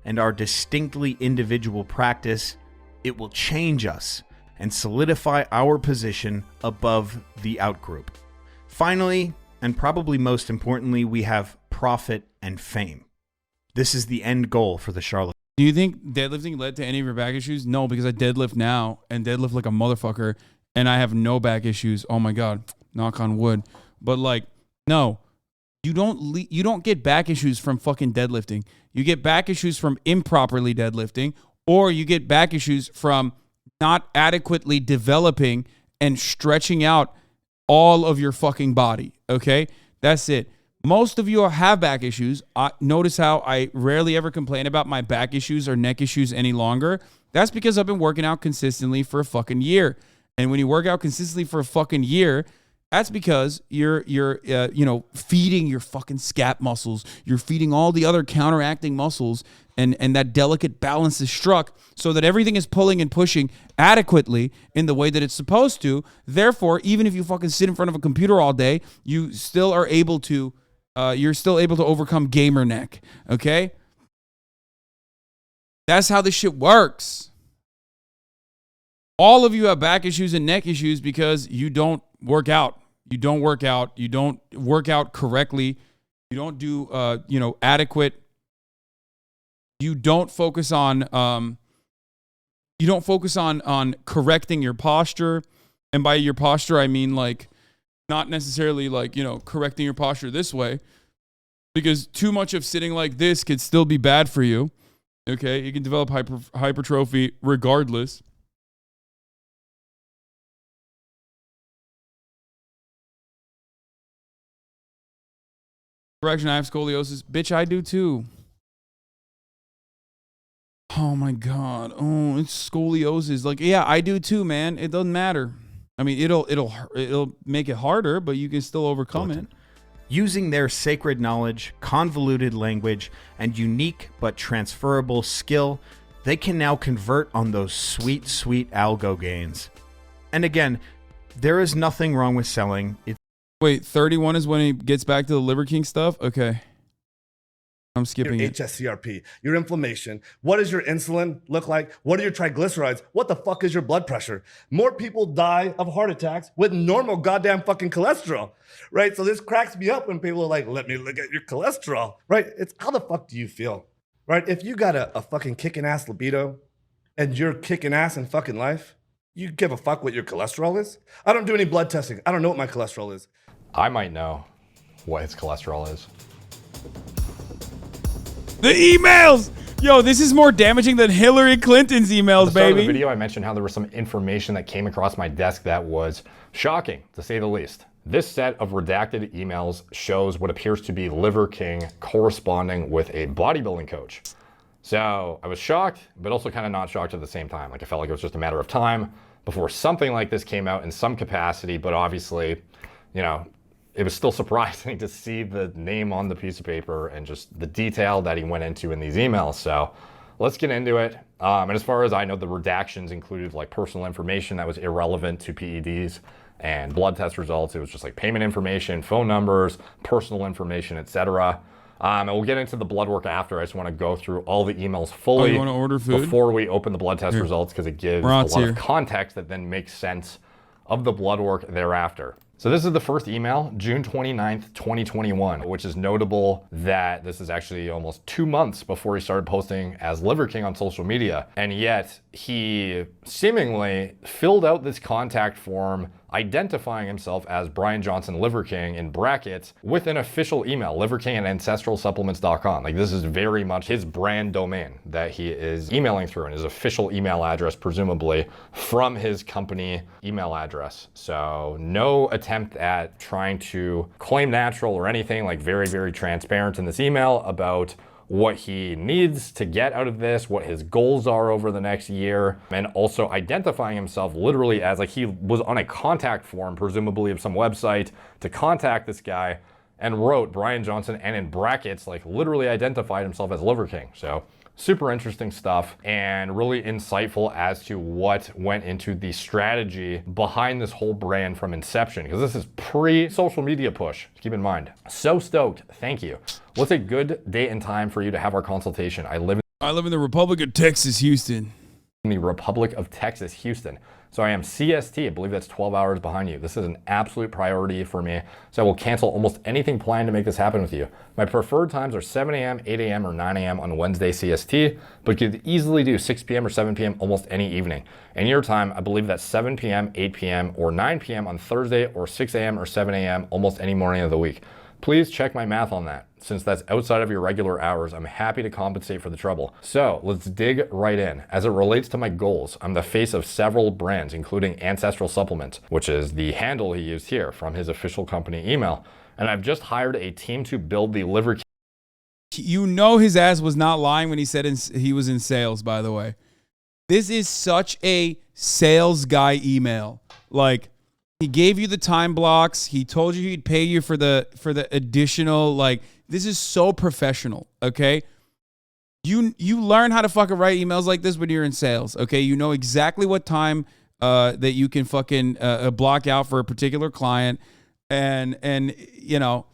and our distinctly individual practice, it will change us and solidify our position above the outgroup. Finally, and probably most importantly, we have profit and fame. This is the end goal for the charlatan. Do you think deadlifting led to any of your back issues? No, because I deadlift now and deadlift like a motherfucker, and I have no back issues. Oh my God, knock on wood. But like, no, you don't get back issues from fucking deadlifting. You get back issues from improperly deadlifting, or you get back issues from not adequately developing and stretching out all of your fucking body. Okay, that's it. Most of you have back issues. Notice how I rarely ever complain about my back issues or neck issues any longer. That's because I've been working out consistently for a fucking year. And when you work out consistently for a fucking year, that's because you're feeding your fucking scap muscles. You're feeding all the other counteracting muscles, and that delicate balance is struck so that everything is pulling and pushing adequately in the way that it's supposed to. Therefore, even if you fucking sit in front of a computer all day, you still are able to, you're still able to overcome gamer neck. Okay, that's how this shit works. All of you have back issues and neck issues because you don't work out. You don't work out. You don't work out correctly. You don't do, adequate. You don't focus on, correcting your posture. And by your posture, I mean like, not necessarily like, correcting your posture this way, because too much of sitting like this could still be bad for you. Okay. You can develop hypertrophy regardless. Correction, I have scoliosis. Bitch, I do too. Oh my God. Oh, it's scoliosis. Like, yeah, I do too, man. It doesn't matter. I mean, it'll make it harder, but you can still overcome it. Using their sacred knowledge, convoluted language, and unique but transferable skill, they can now convert on those sweet, sweet algo gains. And again, there is nothing wrong with selling. Wait, 31 is when he gets back to the Liver King stuff? Okay. I'm skipping your it. HSCRP, your inflammation. What does your insulin look like? What are your triglycerides? What the fuck is your blood pressure? More people die of heart attacks with normal goddamn fucking cholesterol, right? So this cracks me up when people are like, let me look at your cholesterol, right? It's how the fuck do you feel, right? If you got a fucking kicking ass libido and you're kicking ass in fucking life, you give a fuck what your cholesterol is? I don't do any blood testing. I don't know what my cholesterol is. I might know what his cholesterol is. The emails! Yo, this is more damaging than Hillary Clinton's emails, At the start baby. of the video, I mentioned how there was some information that came across my desk that was shocking, to say the least. This set of redacted emails shows what appears to be Liver King corresponding with a bodybuilding coach. So I was shocked, but also kind of not shocked at the same time. Like, I felt like it was just a matter of time before something like this came out in some capacity, but obviously, you know, it was still surprising to see the name on the piece of paper and just the detail that he went into in these emails. So let's get into it. And as far as I know, the redactions included like personal information that was irrelevant to PEDs and blood test results. It was just like payment information, phone numbers, personal information, etc. And we'll get into the blood work after. I just want to go through all the emails fully you want to order food? Before we open the blood test results, because it gives a lot of context that then makes sense of the blood work thereafter. So this is the first email, June 29th, 2021, which is notable that this is actually almost 2 months before he started posting as Liver King on social media. And yet he seemingly filled out this contact form identifying himself as Brian Johnson Liver King in brackets with an official email, liverking@ancestralsupplements.com. Like, this is very much his brand domain that he is emailing through, and his official email address, presumably from his company email address. So no attempt at trying to claim natural or anything, like very, very transparent in this email about what he needs to get out of this, what his goals are over the next year, and also identifying himself literally as like he was on a contact form, presumably of some website, to contact this guy and wrote Brian Johnson and in brackets, like literally identified himself as Liver King. So super interesting stuff and really insightful as to what went into the strategy behind this whole brand from inception, because this is pre-social media push, keep in mind. So stoked, thank you. What's a good date and time for you to have our consultation? I live in the Republic of Texas, Houston. In the Republic of Texas, Houston. So I am CST, I believe that's 12 hours behind you. This is an absolute priority for me. So I will cancel almost anything planned to make this happen with you. My preferred times are 7 a.m., 8 a.m., or 9 a.m. on Wednesday CST, but you could easily do 6 p.m. or 7 p.m. almost any evening. And your time, I believe that's 7 p.m., 8 p.m., or 9 p.m. on Thursday, or 6 a.m. or 7 a.m. almost any morning of the week. Please check my math on that. Since that's outside of your regular hours, I'm happy to compensate for the trouble. So let's dig right in. As it relates to my goals, I'm the face of several brands, including Ancestral Supplements, which is the handle he used here from his official company email. And I've just hired a team to build the Liver King. You know his ass was not lying when he said he was in sales, by the way. This is such a sales guy email. Like, he gave you the time blocks. He told you he'd pay you for the additional, like, this is so professional, okay? You learn how to fucking write emails like this when you're in sales, okay? You know exactly what time that you can fucking block out for a particular client. And you know,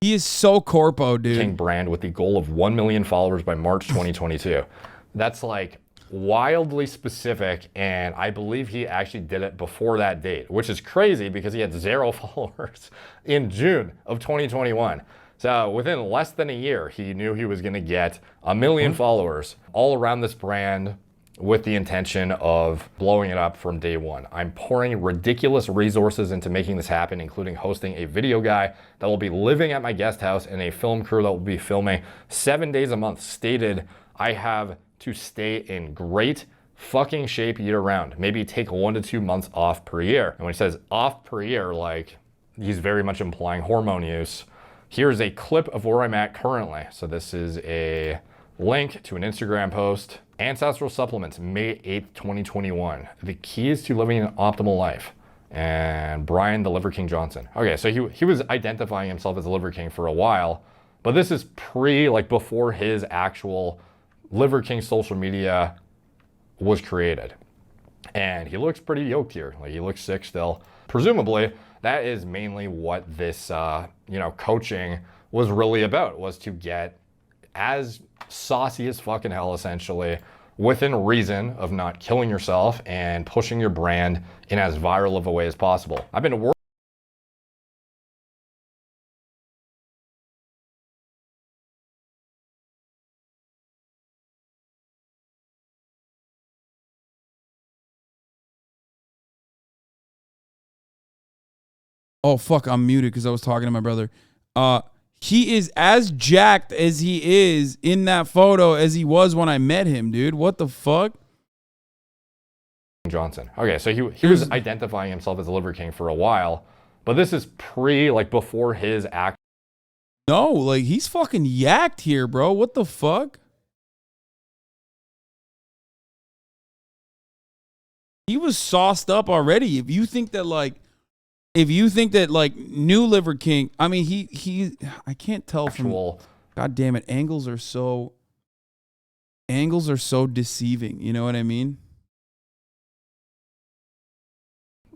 he is so corpo, dude. King brand with the goal of 1 million followers by March 2022. That's like wildly specific, and I believe he actually did it before that date, which is crazy because he had 0 followers in June of 2021. So within less than a year, he knew he was going to get 1 million followers all around this brand with the intention of blowing it up from day one. I'm pouring ridiculous resources into making this happen, including hosting a video guy that will be living at my guest house and a film crew that will be filming 7 days a month. Stated, I have to stay in great fucking shape year round. Maybe take 1 to 2 months off per year. And when he says off per year, like, he's very much implying hormone use. Here's a clip of where I'm at currently. So this is a Link to an Instagram post. Ancestral Supplements, May 8th, 2021. The keys to living an optimal life. And Brian the Liver King Johnson. Okay, so he was identifying himself as a Liver King for a while, but this is before his actual Liver King social media was created. And he looks pretty yoked here. Like, he looks sick still. Presumably, that is mainly what this, coaching was really about, was to get as saucy as fucking hell, essentially, within reason of not killing yourself and pushing your brand in as viral of a way as possible. I've been working. Oh, fuck, I'm muted because I was talking to my brother. He is as jacked as he is in that photo as he was when I met him, dude. What the fuck? Johnson. Okay, so he was identifying himself as a Liver King for a while, but this is before his act. No, like, he's fucking yacked here, bro. What the fuck? He was sauced up already. If you think that new Liver King, I mean, I can't tell from, God damn it, angles are so deceiving. You know what I mean?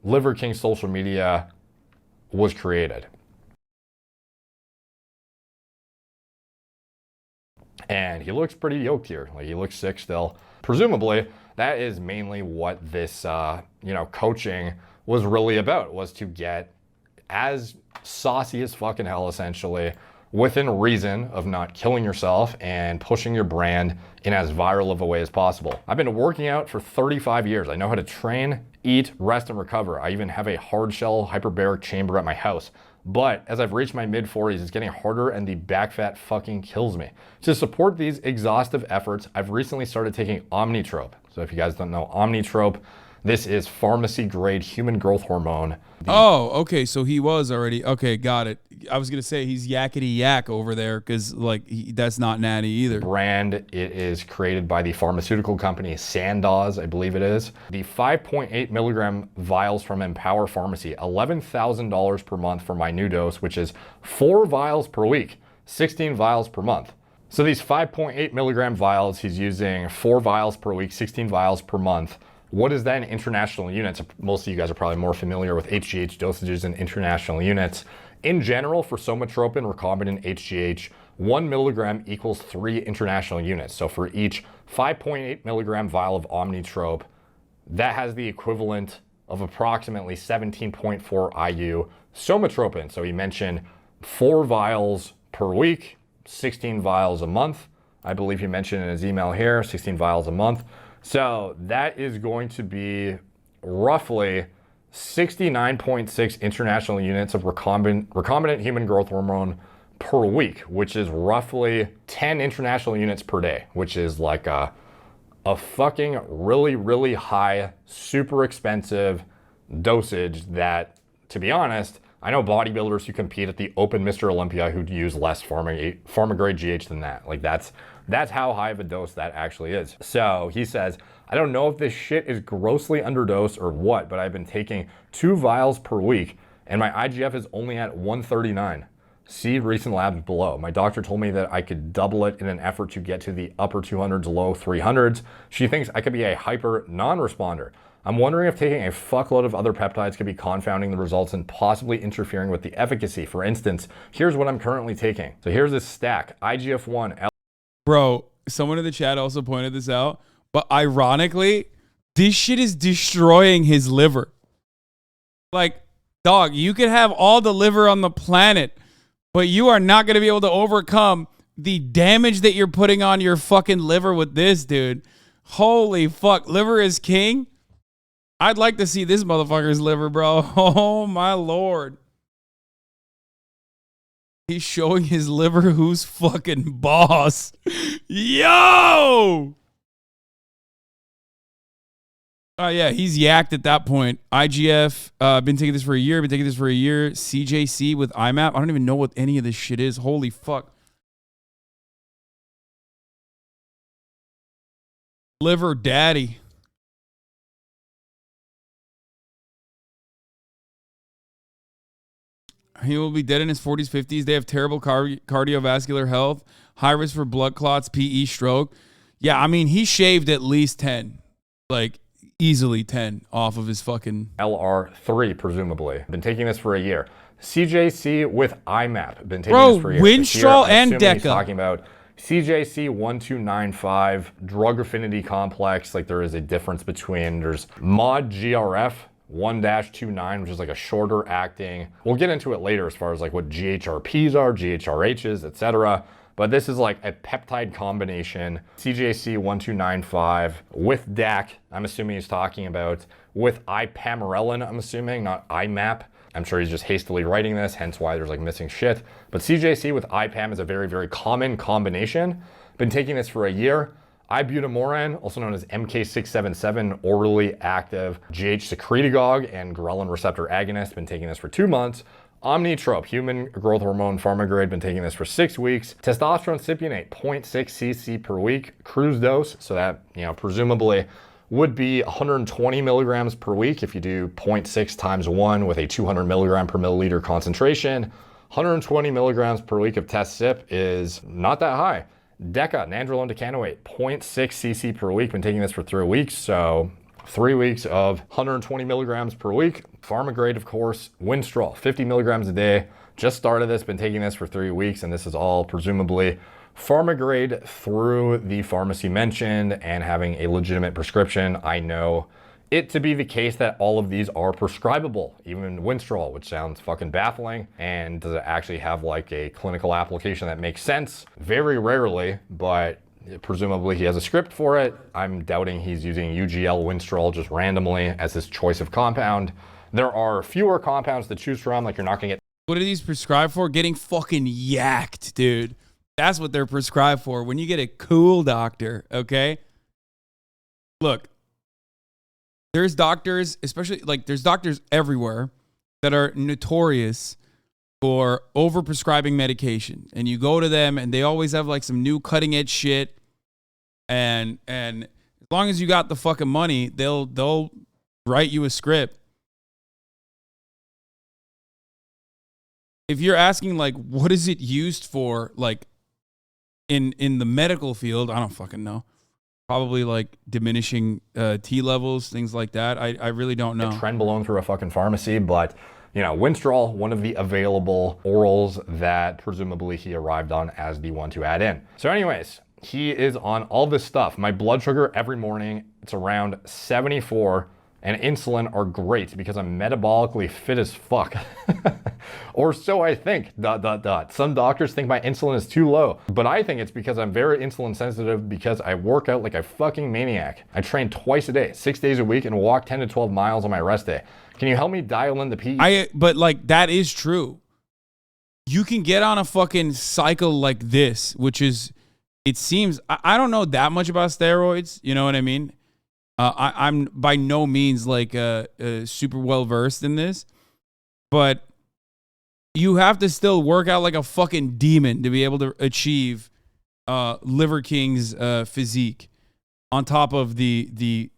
Liver King social media was created. And he looks pretty yoked here. Like, he looks sick still. Presumably, that is mainly what this, coaching was really about, was to get as saucy as fucking hell, essentially, within reason of not killing yourself and pushing your brand in as viral of a way as possible. I've been working out for 35 years. I know how to train, eat, rest, and recover. I even have a hard shell hyperbaric chamber at my house. But as I've reached my mid-40s, it's getting harder and the back fat fucking kills me. To support these exhaustive efforts, I've recently started taking Omnitrope. So if you guys don't know Omnitrope, this is pharmacy-grade human growth hormone. Oh, okay. So he was already. Okay, got it. I was going to say he's yakety yak over there because, that's not natty either. Brand, it is created by the pharmaceutical company Sandoz, I believe it is. The 5.8 milligram vials from Empower Pharmacy, $11,000 per month for my new dose, which is 4 vials per week, 16 vials per month. So these 5.8 milligram vials, he's using 4 vials per week, 16 vials per month. What is that in international units? Most of you guys are probably more familiar with HGH dosages in international units. In general, for somatropin, recombinant HGH, 1 milligram equals 3 international units. So for each 5.8 milligram vial of Omnitrope, that has the equivalent of approximately 17.4 IU somatropin. So he mentioned 4 vials per week, 16 vials a month. I believe he mentioned in his email here, 16 vials a month. So that is going to be roughly 69.6 international units of recombinant human growth hormone per week, which is roughly 10 international units per day, which is like a fucking really, really high, super expensive dosage that, to be honest, I know bodybuilders who compete at the Open Mr. Olympia who use less pharma-grade GH than that. Like, that's how high of a dose that actually is. So he says, I don't know if this shit is grossly underdosed or what, but I've been taking 2 vials per week and my IGF is only at 139. See recent labs below. My doctor told me that I could double it in an effort to get to the upper 200s, low 300s. She thinks I could be a hyper non-responder. I'm wondering if taking a fuckload of other peptides could be confounding the results and possibly interfering with the efficacy. For instance, here's what I'm currently taking. So here's this stack, IGF-1. Bro, someone in the chat also pointed this out, but ironically, this shit is destroying his liver. Like, dog, you could have all the liver on the planet, but you are not going to be able to overcome the damage that you're putting on your fucking liver with this, dude. Holy fuck, liver is king. I'd like to see this motherfucker's liver, bro. Oh, my Lord. He's showing his liver who's fucking boss. Yo! Oh, yeah, he's yacked at that point. IGF, been taking this for a year, CJC with IMAP. I don't even know what any of this shit is. Holy fuck. Liver daddy. He will be dead in his 40s, 50s. They have terrible cardiovascular health, high risk for blood clots, PE, stroke. Yeah, I mean, he shaved at least 10, like easily 10 off of his fucking LR3, presumably. Been taking this for a year. CJC with IMAP. Been taking this for a year. Winstrol and He's Deca. talking about CJC 1295, drug affinity complex. Like there is a difference between, there's mod GRF 1-29, which is like a shorter acting. We'll get into it later as far as like what GHRPs are, GHRHs, etc. But this is like a peptide combination, CJC 1295 with DAC. I'm assuming he's talking about with ipamorelin, I'm assuming, not IMAP. I'm sure he's just hastily writing this, hence why there's like missing shit. But CJC with IPAM is a very, very common combination. Been taking this for a year. Ibutamoren, also known as MK677, orally active GH secretagogue and ghrelin receptor agonist. Been taking this for 2 months. Omnitrope, human growth hormone pharmagrade, been taking this for 6 weeks. Testosterone cypionate, 0.6 cc per week, cruise dose. So that, presumably would be 120 milligrams per week if you do 0.6 times 1 with a 200 milligram per milliliter concentration. 120 milligrams per week of test sip is not that high. Deca, nandrolone decanoate, 0.6 cc per week. Been taking this for 3 weeks, so 3 weeks of 120 milligrams per week. Pharmagrade, of course. Winstrol, 50 milligrams a day. Just started this, been taking this for 3 weeks, and this is all presumably Pharmagrade through the pharmacy mentioned and having a legitimate prescription. I know it to be the case that all of these are prescribable, even Winstrol, which sounds fucking baffling. And does it actually have like a clinical application that makes sense? Very rarely, but presumably he has a script for it. I'm doubting he's using UGL Winstrol just randomly as his choice of compound. There are fewer compounds to choose from, like you're not gonna get. What are these prescribed for? Getting fucking yacked, dude. That's what they're prescribed for. When you get a cool doctor, okay? Look, there's doctors, especially like there's doctors everywhere that are notorious for overprescribing medication. And you go to them and they always have like some new cutting edge shit. And as long as you got the fucking money, they'll write you a script. If you're asking like what is it used for, like in the medical field, I don't fucking know. Probably like diminishing T levels, things like that. I really don't know. Trenbolone through a fucking pharmacy, but Winstrol, one of the available orals that presumably he arrived on as the one to add in. So anyways, he is on all this stuff. My blood sugar every morning, it's around 74, and insulin are great because I'm metabolically fit as fuck. Or so I think, ... Some doctors think my insulin is too low, but I think it's because I'm very insulin sensitive because I work out like a fucking maniac. I train twice a day, 6 days a week, and walk 10 to 12 miles on my rest day. Can you help me dial in the PE? But like that is true. You can get on a fucking cycle like this, which is, it seems, I don't know that much about steroids, you know what I mean? I'm by no means like super well versed in this, but you have to still work out like a fucking demon to be able to achieve Liver King's physique on top of the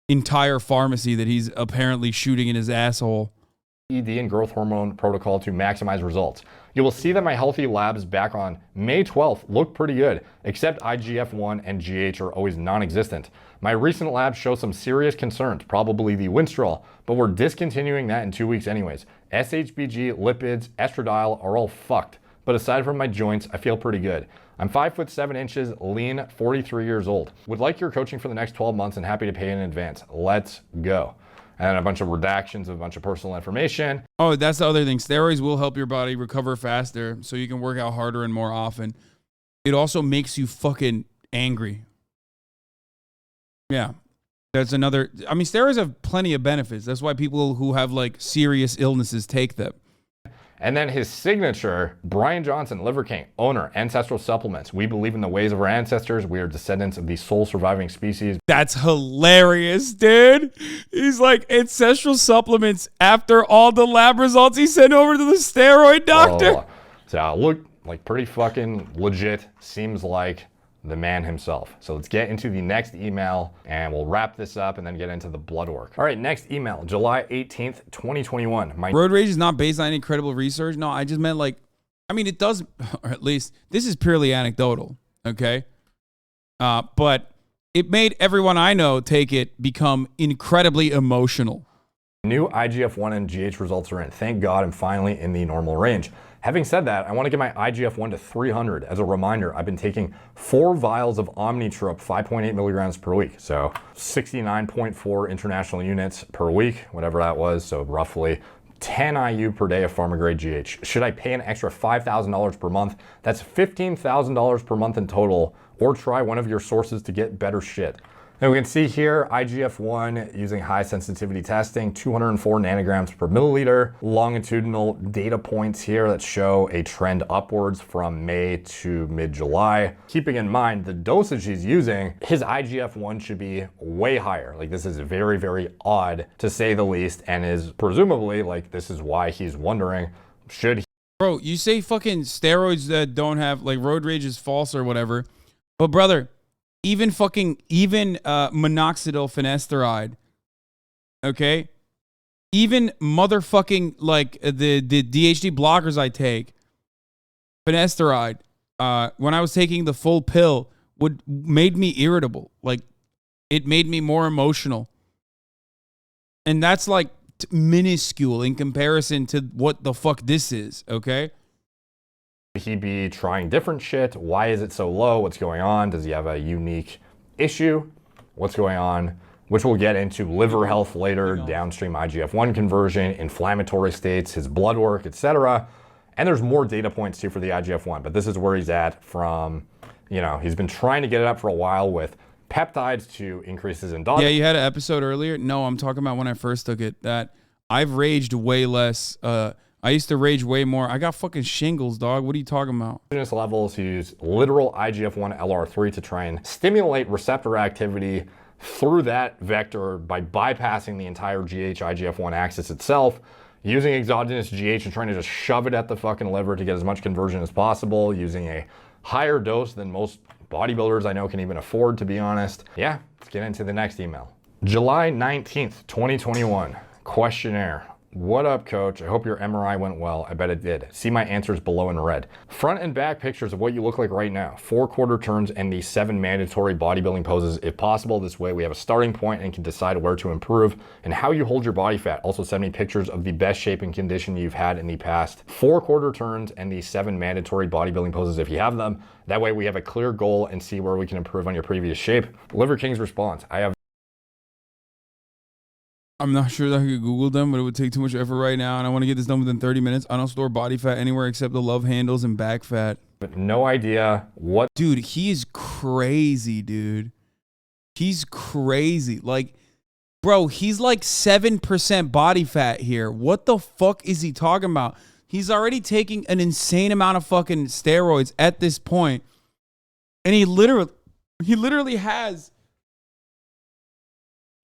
entire pharmacy that he's apparently shooting in his asshole. ED and growth hormone protocol to maximize results. You will see that my healthy labs back on May 12th look pretty good, except IGF-1 and GH are always non-existent. My recent labs show some serious concerns, probably the Winstrol, but we're discontinuing that in 2 weeks anyways. SHBG, lipids, estradiol are all fucked, but aside from my joints, I feel pretty good. I'm 5'7", lean, 43 years old. Would like your coaching for the next 12 months and happy to pay in advance. Let's go. And a bunch of redactions of a bunch of personal information. Oh, that's the other thing. Steroids will help your body recover faster so you can work out harder and more often. It also makes you fucking angry. Yeah. That's another. I mean, steroids have plenty of benefits. That's why people who have like serious illnesses take them. And then his signature, Brian Johnson, Liver King, owner, Ancestral Supplements. We believe in the ways of our ancestors. We are descendants of the sole surviving species. That's hilarious, dude. He's like, Ancestral Supplements after all the lab results he sent over to the steroid doctor. So look like pretty fucking legit. Seems like the man himself. So let's get into the next email and we'll wrap this up and then get into the blood work. All right, next email, July 18th, 2021. Road rage is not based on any credible research. No, I just meant like, I mean, it does, or at least this is purely anecdotal, okay? But it made everyone I know take it become incredibly emotional. New IGF-1 and GH results are in. Thank God I'm finally in the normal range. Having said that, I want to get my IGF-1 to 300. As a reminder, I've been taking 4 vials of Omnitrope, 5.8 milligrams per week. So 69.4 international units per week, whatever that was. So roughly 10 IU per day of pharma-grade GH. Should I pay an extra $5,000 per month? That's $15,000 per month in total, or try one of your sources to get better shit. And we can see here, IGF-1 using high sensitivity testing, 204 nanograms per milliliter. Longitudinal data points here that show a trend upwards from May to mid-July. Keeping in mind the dosage he's using, his IGF-1 should be way higher. Like, this is very, very odd to say the least, and is presumably, like, this is why he's wondering, should he? Bro, you say fucking steroids that don't have, like, road rage is false or whatever. But brother, even minoxidil finasteride, okay? Even motherfucking, like, the DHD blockers I take, finasteride, when I was taking the full pill, made me irritable. Like, it made me more emotional. And that's like minuscule in comparison to what the fuck this is, okay? He be trying different shit? Why is it so low? What's going on? Does he have a unique issue? What's going on? Which we'll get into liver health later, downstream IGF-1 conversion, inflammatory states, his blood work, etc. And there's more data points too for the IGF-1, but this is where he's at from, you know, he's been trying to get it up for a while with peptides to increase his endogenous. Yeah, you had an episode earlier. No, I'm talking about when I first took it, that I've raged way less. I used to rage way more. I got fucking shingles, dog. What are you talking about? Levels use literal IGF-1 LR3 to try and stimulate receptor activity through that vector by bypassing the entire GH-IGF-1 axis itself, using exogenous GH and trying to just shove it at the fucking liver to get as much conversion as possible, using a higher dose than most bodybuilders I know can even afford, to be honest. Yeah, let's get into the next email. July 19th, 2021, questionnaire. What up, coach? I hope your MRI went well. I bet it did. See my answers below in red. Front and back pictures of what you look like right now. 4 quarter turns and the 7 mandatory bodybuilding poses if possible. This way we have a starting point and can decide where to improve and how you hold your body fat. Also send me pictures of the best shape and condition you've had in the past. 4 quarter turns and the 7 mandatory bodybuilding poses if you have them. That way we have a clear goal and see where we can improve on your previous shape. Liver King's response. I'm not sure that I could Google them, but it would take too much effort right now, and I want to get this done within 30 minutes. I don't store body fat anywhere except the love handles and back fat. But no idea what... Dude, he is crazy, dude. He's crazy. Like, bro, he's like 7% body fat here. What the fuck is he talking about? He's already taking an insane amount of fucking steroids at this point, and he literally has...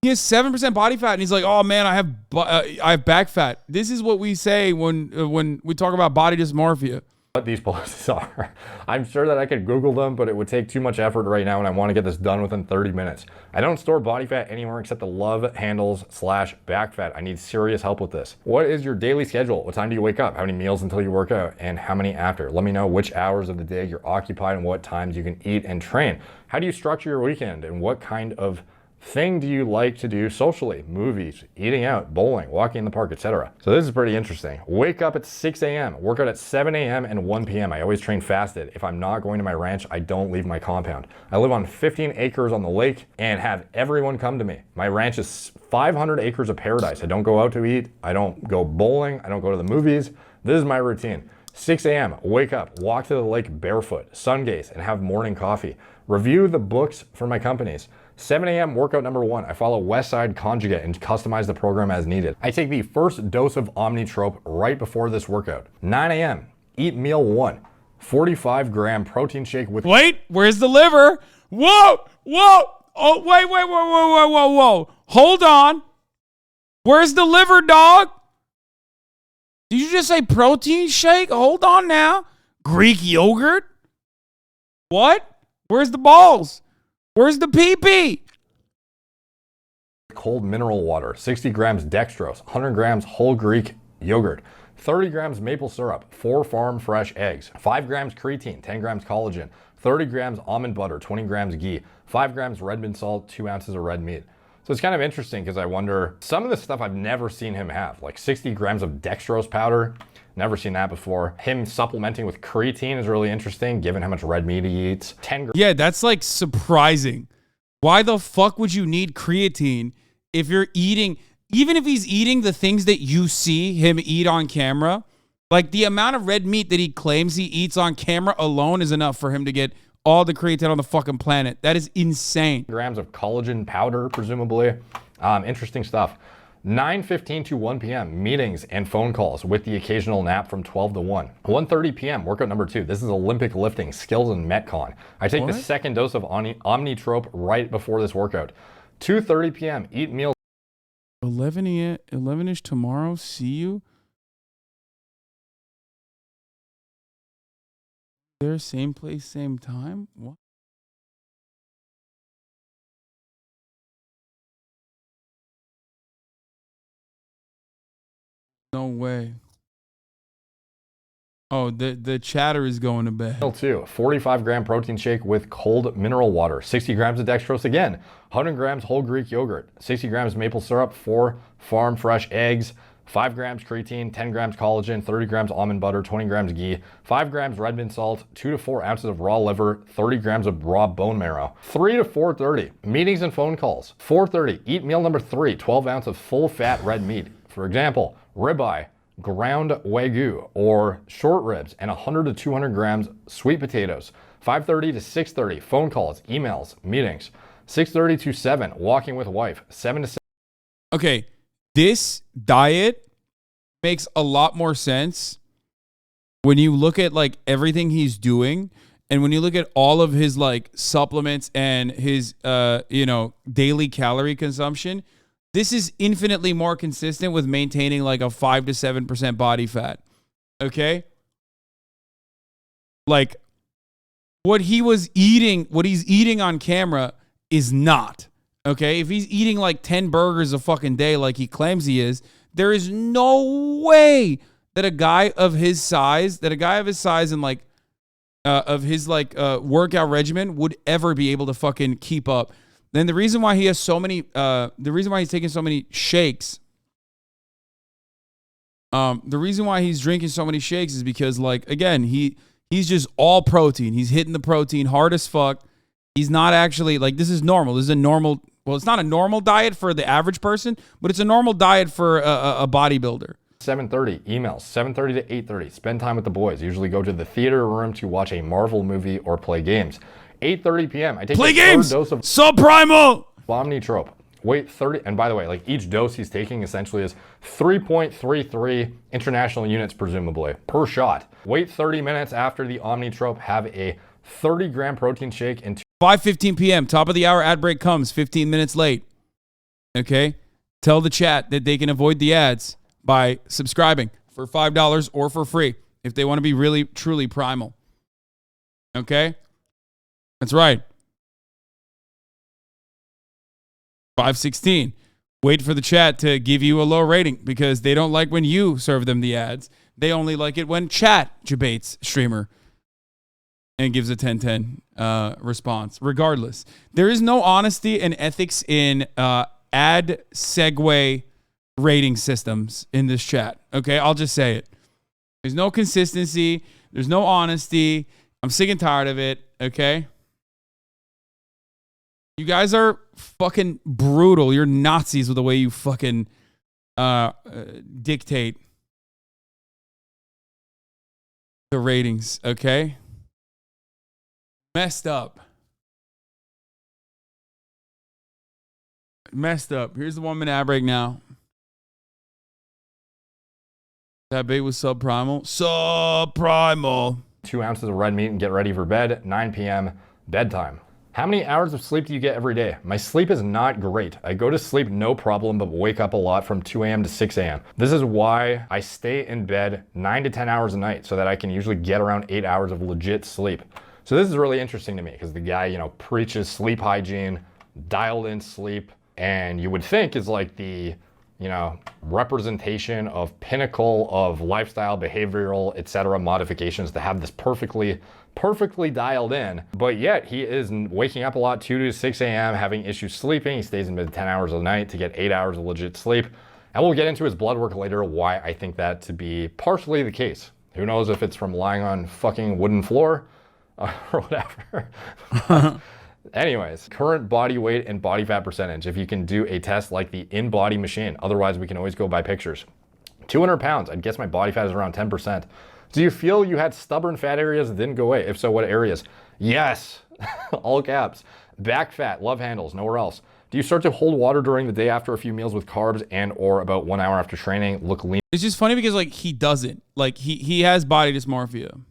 He has 7% body fat, and he's like, "Oh man, I have back fat." This is what we say when we talk about body dysmorphia. What these poses are. I'm sure that I could Google them, but it would take too much effort right now, and I want to get this done within 30 minutes. I don't store body fat anywhere except the love handles / back fat. I need serious help with this. What is your daily schedule? What time do you wake up? How many meals until you work out? And how many after? Let me know which hours of the day you're occupied and what times you can eat and train. How do you structure your weekend, and what kind of thing do you like to do socially? Movies, eating out, bowling, walking in the park, etc. So this is pretty interesting. Wake up at 6 a.m., work out at 7 a.m. and 1 p.m. I always train fasted. If I'm not going to my ranch, I don't leave my compound. I live on 15 acres on the lake and have everyone come to me. My ranch is 500 acres of paradise. I don't go out to eat. I don't go bowling. I don't go to the movies. This is my routine. 6 a.m., wake up, walk to the lake barefoot, sun gaze, and have morning coffee. Review the books for my companies. 7 a.m. workout number 1. I follow Westside Conjugate and customize the program as needed. I take the first dose of Omnitrope right before this workout. 9 a.m. eat meal 1. 45-gram protein shake with... Wait, where's the liver? Whoa! Oh, wait, whoa. Hold on. Where's the liver, dog? Did you just say protein shake? Hold on now. Greek yogurt? What? Where's the balls? Where's the pee-pee? Cold mineral water, 60 grams dextrose, 100 grams whole Greek yogurt, 30 grams maple syrup, 4 farm fresh eggs, 5 grams creatine, 10 grams collagen, 30 grams almond butter, 20 grams ghee, 5 grams red bean salt, 2 ounces of red meat. So it's kind of interesting because I wonder, some of the stuff I've never seen him have, like 60 grams of dextrose powder. Never seen that before. Him supplementing with creatine is really interesting, given how much red meat he eats. 10 grams. Yeah, that's like surprising. Why the fuck would you need creatine if you're eating, even if he's eating the things that you see him eat on camera? Like the amount of red meat that he claims he eats on camera alone is enough for him to get all the creatine on the fucking planet. That is insane. Grams of collagen powder, presumably. Interesting stuff. 9:15 to 1 p.m. meetings and phone calls with the occasional nap from 12 to 1. 1:30 p.m. workout number 2. This is Olympic lifting, skills and Metcon. I take the second dose of Omnitrope right before this workout. 2:30 p.m. eat meal. 11-ish tomorrow. See you. There, same place, same time. What? No way. Oh, the chatter is going to bed. Meal 2, 45 gram protein shake with cold mineral water, 60 grams of dextrose again, 100 grams whole Greek yogurt, 60 grams maple syrup, 4 farm fresh eggs, 5 grams creatine, 10 grams collagen, 30 grams almond butter, 20 grams ghee, 5 grams red bean salt, 2 to 4 ounces of raw liver, 30 grams of raw bone marrow. 3 to 4:30, meetings and phone calls. 4:30, eat meal number 3, 12 ounce of full fat red meat. For example, ribeye, ground wagyu, or short ribs, and 100 to 200 grams sweet potatoes. 5:30 to 6:30, phone calls, emails, meetings. 6:30 to 7, walking with wife. 7 to 7. Okay, this diet makes a lot more sense when you look at like everything he's doing, and when you look at all of his like supplements and his daily calorie consumption. This is infinitely more consistent with maintaining like a 5 to 7% body fat. Okay? Like what he's eating on camera is not. Okay? If he's eating like 10 burgers a fucking day like he claims he is, there is no way that a guy of his size and like of his like workout regimen would ever be able to fucking keep up. Then the reason why he has so many, the reason why he's taking so many shakes, the reason why he's drinking so many shakes is because, like, again, he's just all protein. He's hitting the protein hard as fuck. He's not actually, like, this is normal. This is a normal, well, it's not a normal diet for the average person, but it's a normal diet for a bodybuilder. 7:30, emails. 7:30 to 8:30, spend time with the boys. Usually go to the theater room to watch a Marvel movie or play games. 8:30 p.m. I take Play the third games! dose of Subprimal! Omnitrope. Wait 30, and by the way, like each dose he's taking essentially is 3.33 international units, presumably, per shot. Wait 30 minutes after the Omnitrope, have a 30-gram protein shake and 5:15 p.m. Top of the hour ad break comes 15 minutes late. Okay? Tell the chat that they can avoid the ads by subscribing for $5 or for free if they want to be really, truly primal. Okay? That's right. 5:16. Wait for the chat to give you a low rating because they don't like when you serve them the ads. They only like it when chat debates streamer and gives a 10-10 response. Regardless, there is no honesty and ethics in ad segue rating systems in this chat. Okay, I'll just say it. There's no consistency. There's no honesty. I'm sick and tired of it. Okay. You guys are fucking brutal. You're Nazis with the way you fucking dictate the ratings, okay? Messed up. Messed up. Here's the 1 minute ad break now. That bait was subprimal. Subprimal. 2 ounces of red meat and get ready for bed. 9 p.m. bedtime. How many hours of sleep do you get every day? My sleep is not great. I go to sleep no problem, but wake up a lot from 2 a.m. to 6 a.m. This is why I stay in bed 9 to 10 hours a night so that I can usually get around 8 hours of legit sleep. So this is really interesting to me because the guy, you know, preaches sleep hygiene, dialed in sleep, and you would think is like the, you know, representation of pinnacle of lifestyle, behavioral, etc. modifications to have this perfectly dialed in. But yet he is waking up a lot, 2 to 6 a.m., having issues sleeping. He stays in bed 10 hours a night to get 8 hours of legit sleep. And we'll get into his blood work later, why I think that to be partially the case. Who knows if it's from lying on fucking wooden floor or whatever. Anyways, current body weight and body fat percentage, if you can do a test like the InBody machine. Otherwise, we can always go by pictures. 200 pounds, I'd guess my body fat is around 10%. Do you feel you had stubborn fat areas that didn't go away? If so, what areas? Yes, all caps. Back fat, love handles, nowhere else. Do you start to hold water during the day after a few meals with carbs and or about 1 hour after training, look lean? It's just funny because like he doesn't. Like he has body dysmorphia.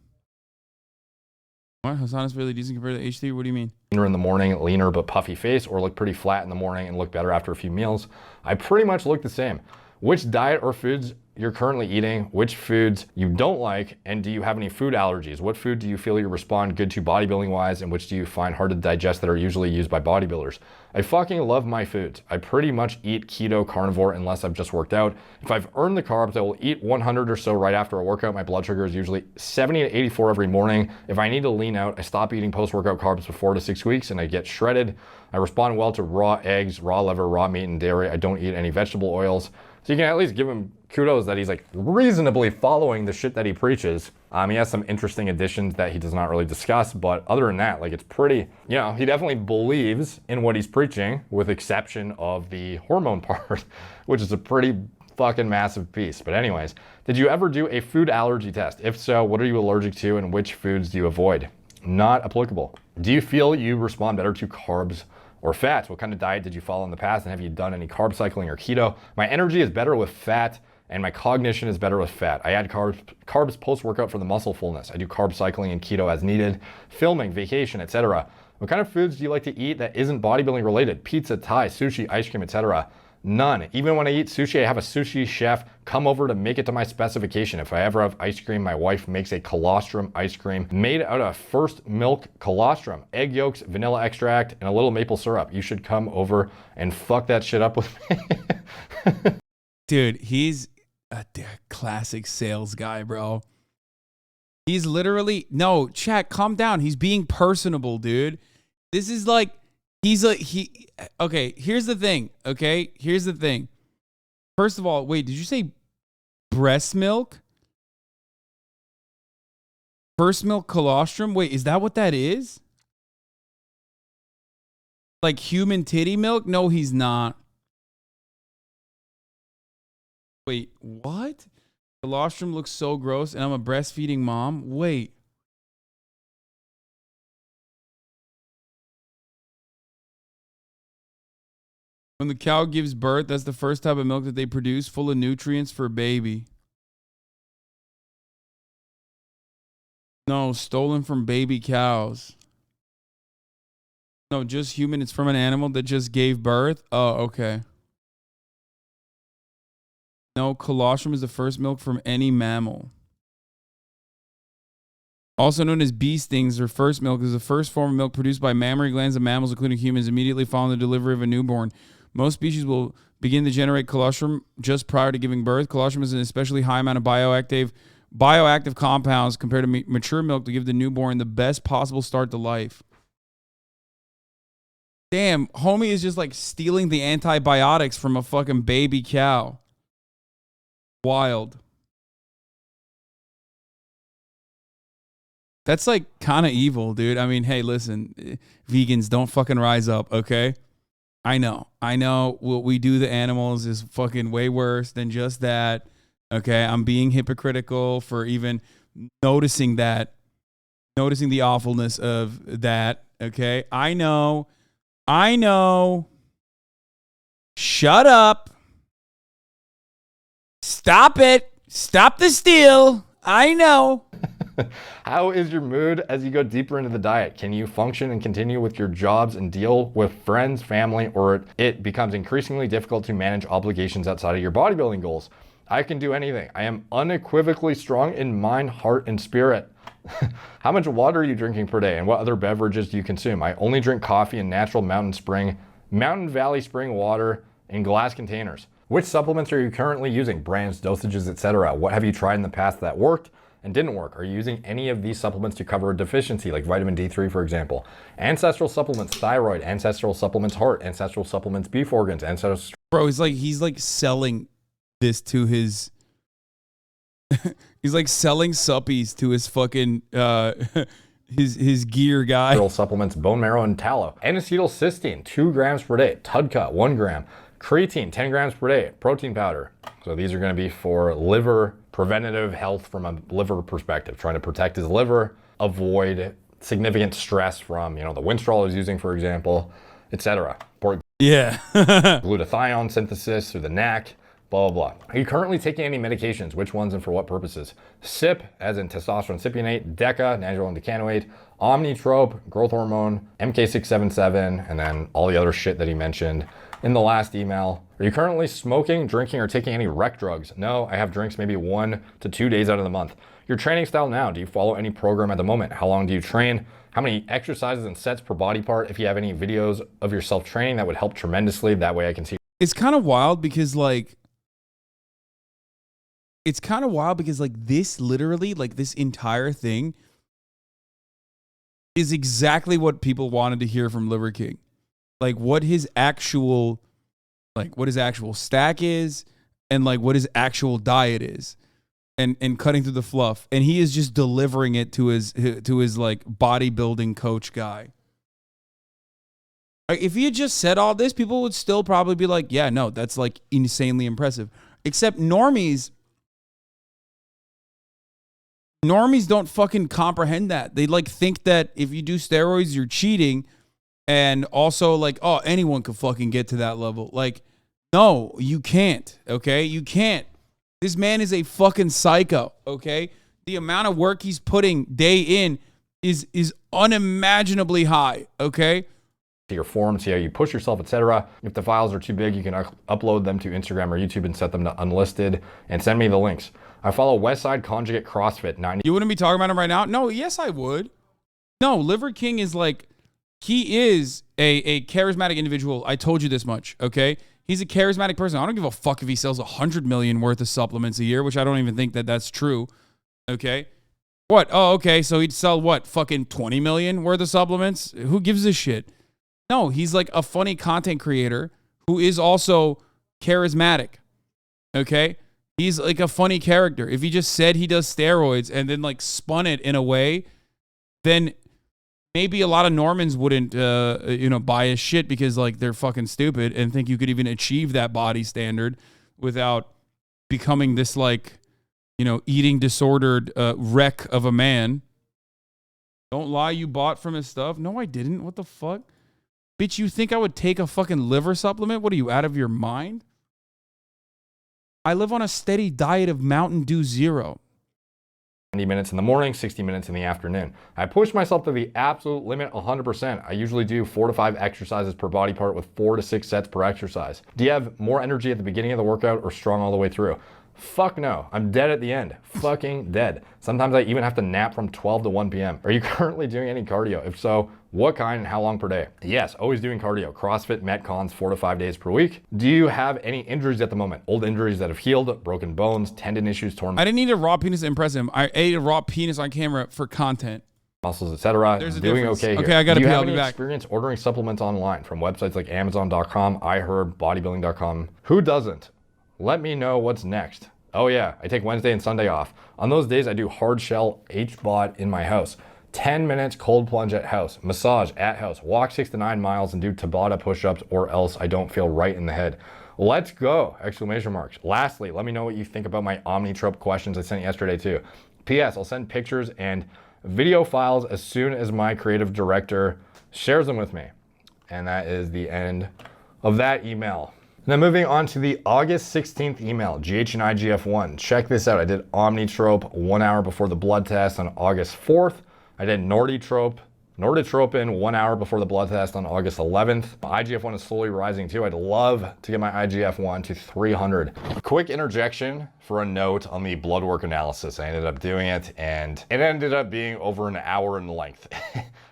What? Hasan is really decent compared to H3? What do you mean? Leaner in the morning, leaner but puffy face, or look pretty flat in the morning and look better after a few meals? I pretty much look the same. Which diet or foods you're currently eating, which foods you don't like, and do you have any food allergies? What food do you feel you respond good to bodybuilding wise, and which do you find hard to digest that are usually used by bodybuilders? I fucking love my foods. I pretty much eat keto carnivore unless I've just worked out. If I've earned the carbs, I will eat 100 or so right after a workout. My blood sugar is usually 70 to 84 every morning. If I need to lean out, I stop eating post-workout carbs for 4 to 6 weeks and I get shredded. I respond well to raw eggs, raw liver, raw meat, and dairy. I don't eat any vegetable oils. So you can at least give him kudos that he's like reasonably following the shit that he preaches. He has some interesting additions that he does not really discuss, but other than that, like it's pretty, you know, he definitely believes in what he's preaching with exception of the hormone part, which is a pretty fucking massive piece. But anyways, did you ever do a food allergy test? If so, what are you allergic to and which foods do you avoid? Not applicable. Do you feel you respond better to carbs or fats? What kind of diet did you follow in the past, and have you done any carb cycling or keto? My energy is better with fat and my cognition is better with fat. I add carbs post-workout for the muscle fullness. I do carb cycling and keto as needed, filming, vacation, etc. What kind of foods do you like to eat that isn't bodybuilding related? Pizza, Thai, sushi, ice cream, etc. None. Even when I eat sushi, I have a sushi chef come over to make it to my specification. If I ever have ice cream, my wife makes a colostrum ice cream made out of first milk colostrum, egg yolks, vanilla extract, and a little maple syrup. You should come over and fuck that shit up with me. Dude, he's a classic sales guy, bro. He's literally, no, chat, calm down. He's being personable, dude. This is like, okay, here's the thing, okay? Here's the thing. First of all, wait, did you say breast milk? First milk colostrum? Wait, is that what that is? Like human titty milk? No, he's not. Wait, what? Colostrum looks so gross and I'm a breastfeeding mom? Wait. When the cow gives birth, that's the first type of milk that they produce, full of nutrients for a baby. No, stolen from baby cows. No, just human. It's from an animal that just gave birth. Oh, okay. No, colostrum is the first milk from any mammal. Also known as bee stings or first milk, is the first form of milk produced by mammary glands of mammals, including humans, immediately following the delivery of a newborn. Most species will begin to generate colostrum just prior to giving birth. Colostrum is an especially high amount of bioactive compounds compared to mature milk to give the newborn the best possible start to life. Damn, homie is just like stealing the antibiotics from a fucking baby cow. Wild. That's like kind of evil, dude. I mean, hey, listen, vegans, don't fucking rise up, okay? I know what we do to animals is fucking way worse than just that. Okay, I'm being hypocritical for even noticing the awfulness of that. Okay, I know. Shut up. Stop it. Stop the steal. I know. How is your mood as you go deeper into the diet? Can you function and continue with your jobs and deal with friends, family, or it becomes increasingly difficult to manage obligations outside of your bodybuilding goals? I can do anything. I am unequivocally strong in mind, heart, and spirit. How much water are you drinking per day and what other beverages do you consume? I only drink coffee and natural Mountain Valley spring water in glass containers. Which supplements are you currently using? Brands, dosages, etc. What have you tried in the past that worked and didn't work? Are you using any of these supplements to cover a deficiency like vitamin D3, for example? Ancestral supplements, thyroid, ancestral supplements, heart, ancestral supplements, beef organs, ancestral... Bro, he's like selling this to his... he's like selling suppies to his fucking... his gear guy. Supplements, bone marrow, and tallow. N-acetylcysteine, 2 grams per day. Tudka, 1 gram. Creatine, 10 grams per day. Protein powder. So these are going to be for liver preventative health from a liver perspective, trying to protect his liver, avoid significant stress from, the Winstrol he's using, for example, etc. Yeah. Glutathione synthesis through the neck, blah, blah, blah. Are you currently taking any medications? Which ones and for what purposes? CYP, as in testosterone cypionate, DECA, nandrolone decanoate, Omnitrope, growth hormone, MK677, and then all the other shit that he mentioned in the last email. Are you currently smoking, drinking, or taking any rec drugs? No, I have drinks maybe 1 to 2 days out of the month. Your training style now, do you follow any program at the moment? How long do you train? How many exercises and sets per body part? If you have any videos of yourself training, that would help tremendously. That way I can see. It's kind of wild because this literally, like this entire thing is exactly what people wanted to hear from Liver King. Like what his actual stack is and like what his actual diet is and cutting through the fluff. And he is just delivering it to his like bodybuilding coach guy. Like, if he had just said all this, people would still probably be like, yeah, no, that's like insanely impressive. Except normies don't fucking comprehend that. They like think that if you do steroids, you're cheating. And also like, oh, anyone could fucking get to that level. Like, no, you can't. Okay. You can't. This man is a fucking psycho. Okay. The amount of work he's putting day in is unimaginably high. Okay. Your form, see how you push yourself, etc. If the files are too big, you can upload them to Instagram or YouTube and set them to unlisted and send me the links. I follow Westside Conjugate CrossFit 90. You wouldn't be talking about him right now? No, yes, I would. No, Liver King is like, he is a charismatic individual. I told you this much, okay? He's a charismatic person. I don't give a fuck if he sells 100 million worth of supplements a year, which I don't even think that that's true, okay? What? Oh, okay, so he'd sell what? Fucking 20 million worth of supplements? Who gives a shit? No, he's like a funny content creator who is also charismatic, okay? He's like a funny character. If he just said he does steroids and then like spun it in a way, then maybe a lot of Normans wouldn't, buy his shit because like they're fucking stupid and think you could even achieve that body standard without becoming this like, eating disordered wreck of a man. Don't lie, you bought from his stuff. No, I didn't. What the fuck? Bitch, you think I would take a fucking liver supplement? What are you, out of your mind? I live on a steady diet of Mountain Dew Zero. 90 minutes in the morning, 60 minutes in the afternoon. I push myself to the absolute limit 100%. I usually do 4 to 5 exercises per body part with 4 to 6 sets per exercise. Do you have more energy at the beginning of the workout or strong all the way through? Fuck no. I'm dead at the end. Fucking dead. Sometimes I even have to nap from 12 to 1 p.m. Are you currently doing any cardio? If so, what kind and how long per day? Yes, always doing cardio. CrossFit, Metcons, 4 to 5 days per week. Do you have any injuries at the moment? Old injuries that have healed, broken bones, tendon issues, torn... I didn't need a raw penis to impress him. I ate a raw penis on camera for content. Muscles, etc. There's a doing difference. okay here. Okay, I gotta Do you pee. have I'll be any back. experience ordering supplements online from websites like Amazon.com, iHerb, bodybuilding.com? Who doesn't? Let me know what's next. Oh yeah, I take Wednesday and Sunday off. On those days, I do hard shell HBOT in my house. 10 minutes cold plunge at house, massage at house, walk 6 to 9 miles and do Tabata push-ups or else I don't feel right in the head. Let's go! Exclamation marks. Lastly, let me know what you think about my Omnitrope questions I sent yesterday too. P.S. I'll send pictures and video files as soon as my creative director shares them with me. And that is the end of that email. Now moving on to the August 16th email, GH&IGF1. Check this out. I did Omnitrope 1 hour before the blood test on August 4th. I did Norditrope Norditropin 1 hour before the blood test on August 11th. My IGF-1 is slowly rising too. I'd love to get my IGF-1 to 300. Quick interjection for a note on the blood work analysis. I ended up doing it and it ended up being over an hour in length.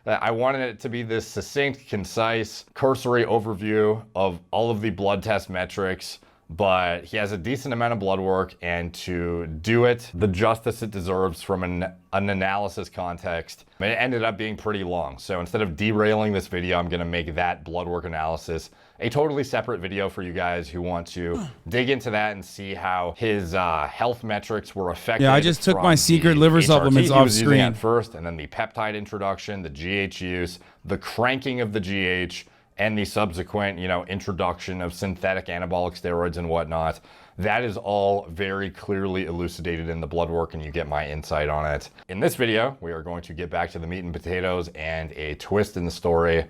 I wanted it to be this succinct, concise, cursory overview of all of the blood test metrics, but he has a decent amount of blood work, and to do it the justice it deserves from an analysis context, it ended up being pretty long. So instead of derailing this video, I'm gonna make that blood work analysis a totally separate video for you guys who want to dig into that and see how his health metrics were affected. Yeah, I just took my secret liver HRT supplements he off was using screen. at first, and then the peptide introduction, the GH use, the cranking of the GH, and the subsequent, introduction of synthetic anabolic steroids and whatnot. That is all very clearly elucidated in the blood work, and you get my insight on it. In this video, we are going to get back to the meat and potatoes and a twist in the story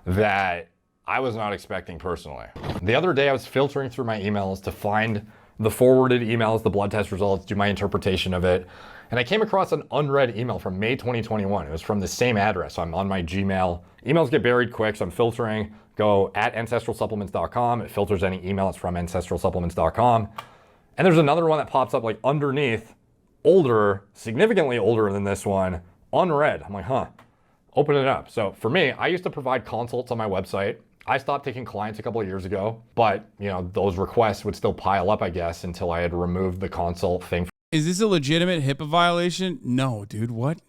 that I was not expecting personally. The other day I was filtering through my emails to find the forwarded emails, the blood test results, do my interpretation of it. And I came across an unread email from May 2021. It was from the same address. So I'm on my Gmail. Emails get buried quick, so I'm filtering. Go at ancestralsupplements.com. It filters any email. It's from ancestralsupplements.com. And there's another one that pops up like underneath, older, significantly older than this one, unread. I'm like, huh, open it up. So for me, I used to provide consults on my website. I stopped taking clients a couple of years ago, but those requests would still pile up, I guess, until I had removed the consult thing. Is this a legitimate HIPAA violation? No, dude. What?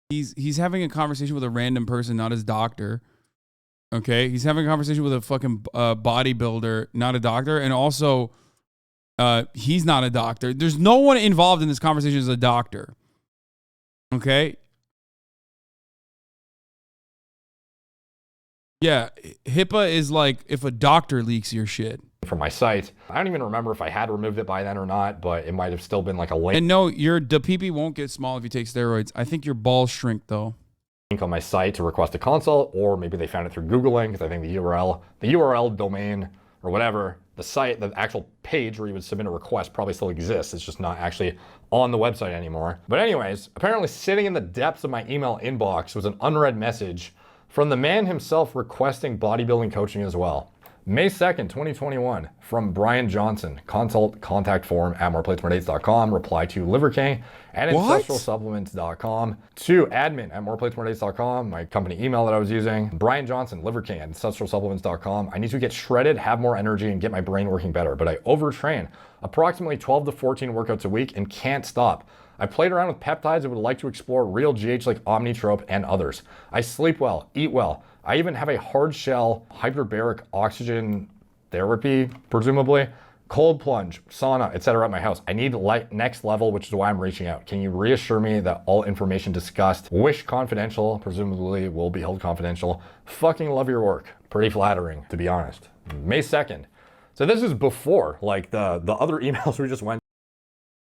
He's having a conversation with a random person, not his doctor. Okay, he's having a conversation with a fucking bodybuilder, not a doctor, and also he's not a doctor. There's no one involved in this conversation as a doctor. Okay. Yeah, HIPAA is like if a doctor leaks your shit. From my site. I don't even remember if I had removed it by then or not, but it might have still been like a link. And no, the PP won't get small if you take steroids. I think your balls shrink though. Link on my site to request a consult, or maybe they found it through Googling, because I think the URL domain or whatever, the site, the actual page where you would submit a request probably still exists. It's just not actually on the website anymore. But anyways, apparently sitting in the depths of my email inbox was an unread message from the man himself requesting bodybuilding coaching as well. May 2nd, 2021, from Brian Johnson, consult contact form at moreplatesmoredates.com, reply to Liver King at ancestralsupplements.com, to admin at moreplatesmoredates.com, my company email that I was using, Brian Johnson, Liver King at ancestralsupplements.com. I need to get shredded, have more energy, and get my brain working better, but I overtrain approximately 12 to 14 workouts a week and can't stop. I played around with peptides and would like to explore real GH like Omnitrope and others. I sleep well, eat well. I even have a hard shell hyperbaric oxygen therapy, presumably, cold plunge, sauna, etc. at my house. I need next level, which is why I'm reaching out. Can you reassure me that all information discussed, wish confidential, presumably will be held confidential. Fucking love your work. Pretty flattering, to be honest. May 2nd. So this is before like the other emails we just went.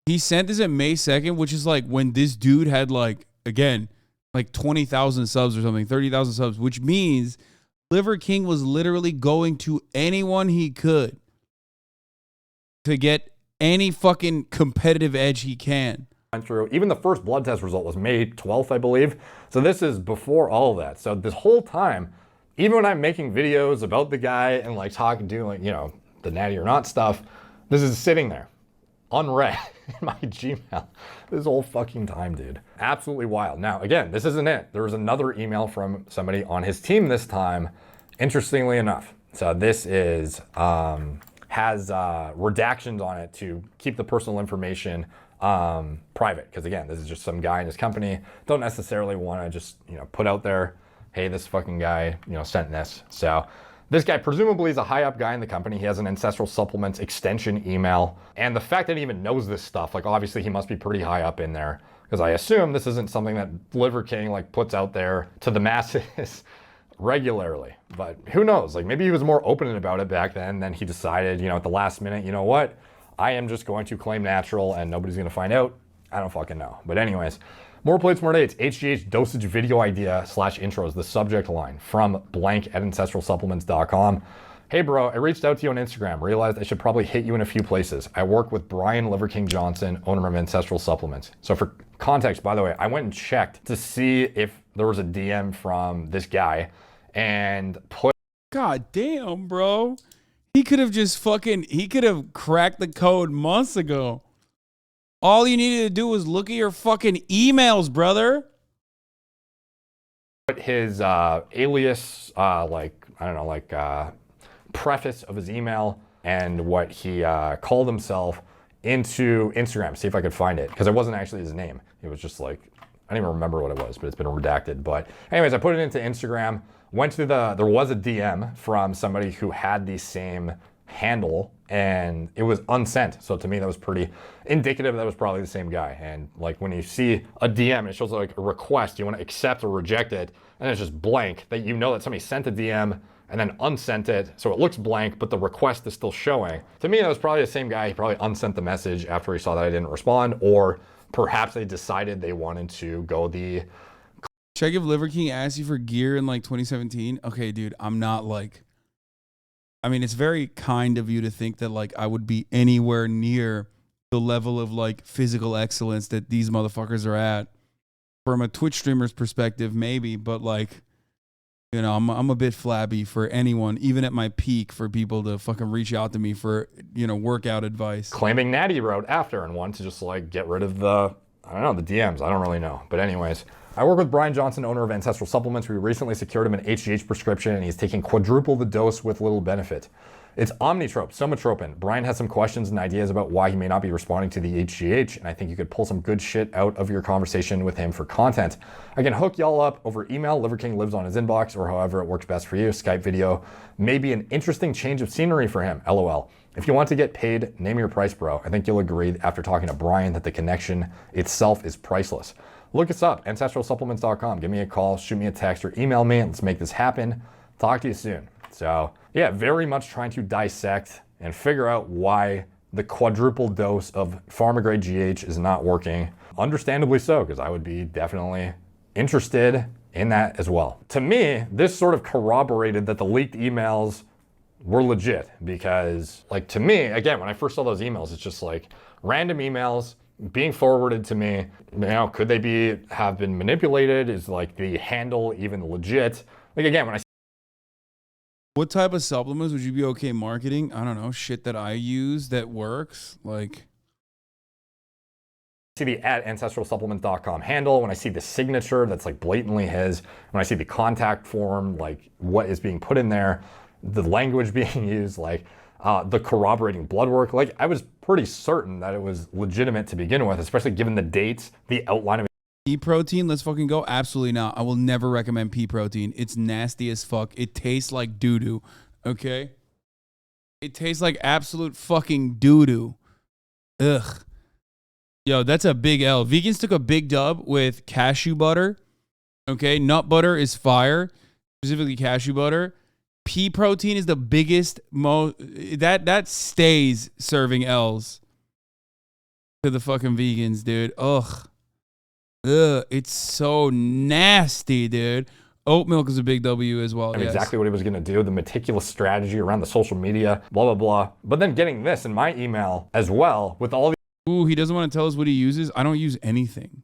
He sent this at May 2nd, which is like when this dude had like 20,000 subs or something, 30,000 subs, which means Liver King was literally going to anyone he could to get any fucking competitive edge he can. Through. Even the first blood test result was May 12th, I believe. So this is before all of that. So this whole time, even when I'm making videos about the guy and like talking, doing the natty or not stuff, this is sitting there unread in my Gmail this whole fucking time, dude. Absolutely wild. Now, again, this isn't it. There was another email from somebody on his team this time, interestingly enough. So this is, has redactions on it to keep the personal information private. Because again, this is just some guy in his company. Don't necessarily want to just, put out there, hey, this fucking guy, sent this. So this guy presumably is a high up guy in the company. He has an Ancestral Supplements extension email. And the fact that he even knows this stuff, like obviously he must be pretty high up in there, because I assume this isn't something that Liver King like puts out there to the masses regularly. But who knows? Like maybe he was more open about it back then he decided, at the last minute, you know what? I am just going to claim natural and nobody's going to find out. I don't fucking know. But anyways, more plates, more dates, HGH dosage video idea / intros, the subject line from blank at ancestralsupplements.com. Hey bro, I reached out to you on Instagram, realized I should probably hit you in a few places. I work with Brian Liver King Johnson, owner of Ancestral Supplements. So for context, by the way, I went and checked to see if there was a DM from this guy and put. God damn, bro. He could have just he could have cracked the code months ago. All you needed to do was look at your fucking emails, brother. Put his alias, preface of his email and what he called himself into Instagram. See if I could find it, because it wasn't actually his name. It was just like, I don't even remember what it was, but it's been redacted. But anyways, I put it into Instagram, went to there was a DM from somebody who had the same handle and it was unsent. So to me, that was pretty indicative that was probably the same guy. And like when you see a DM and it shows like a request, you want to accept or reject it, and it's just blank, that you know that somebody sent a DM and then unsent it, so it looks blank, but the request is still showing. To me, that was probably the same guy. He probably unsent the message after he saw that I didn't respond, or perhaps they decided they wanted to go the... Check if Liver King asked you for gear in like 2017. Okay, dude, I'm not like... I mean, it's very kind of you to think that like I would be anywhere near the level of like physical excellence that these motherfuckers are at. From a Twitch streamer's perspective, maybe, but like... You know, I'm a bit flabby for anyone, even at my peak, for people to fucking reach out to me for, you know, workout advice. Claiming Natty wrote after and wanted to just like get rid of the, I don't know, the DMs. I don't really know. But anyways, I work with Brian Johnson, owner of Ancestral Supplements. We recently secured him an HGH prescription and he's taking quadruple the dose with little benefit. It's Omnitrope, somatropin. Brian has some questions and ideas about why he may not be responding to the HGH, and I think you could pull some good shit out of your conversation with him for content. I can hook y'all up over email. Liver King lives on his inbox, or however it works best for you. Skype video may be an interesting change of scenery for him, LOL. If you want to get paid, name your price, bro. I think you'll agree after talking to Brian that the connection itself is priceless. Look us up, ancestralsupplements.com. Give me a call, shoot me a text, or email me. Let's make this happen. Talk to you soon. So yeah, very much trying to dissect and figure out why the quadruple dose of pharma grade GH is not working. Understandably so, because I would be definitely interested in that as well. To me, this sort of corroborated that the leaked emails were legit, because like to me, again, when I first saw those emails, it's just like random emails being forwarded to me. You know, could they have been manipulated? Is like the handle even legit? Like again, when I What type of supplements would you be okay marketing? I don't know, shit that I use that works. Like, see the @ancestralsupplements.com handle, when I see the signature that's like blatantly his, when I see the contact form, like what is being put in there, the language being used, like the corroborating blood work, like I was pretty certain that it was legitimate to begin with, especially given the dates, the outline of it. pea protein, let's fucking go. Absolutely not. I will never recommend pea protein. It's nasty as fuck. It tastes like doo-doo, okay? It tastes like absolute fucking doo-doo. Ugh. Yo, that's a big L. Vegans took a big dub with cashew butter, okay? Nut butter is fire, specifically cashew butter. Pea protein is the biggest, that stays serving L's to the fucking vegans, dude. Ugh. Ugh, it's so nasty, dude. Oat milk is a big W as well. And yes. exactly what he was going to do, the meticulous strategy around the social media, blah, blah, blah. But then getting this in my email as well with all the... Ooh, he doesn't want to tell us what he uses. I don't use anything.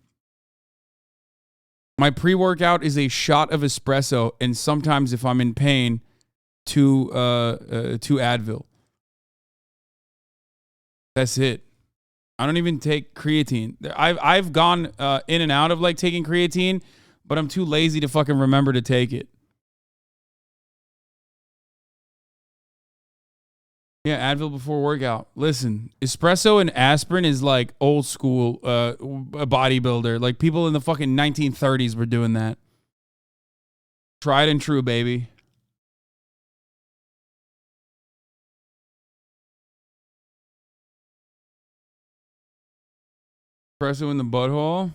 My pre-workout is a shot of espresso, and sometimes if I'm in pain, two Advil. That's it. I don't even take creatine. I've gone in and out of like taking creatine, but I'm too lazy to fucking remember to take it. Yeah, Advil before workout. Listen, espresso and aspirin is like old school bodybuilder. Like people in the fucking 1930s were doing that. Tried and true, baby. Espresso in the butthole.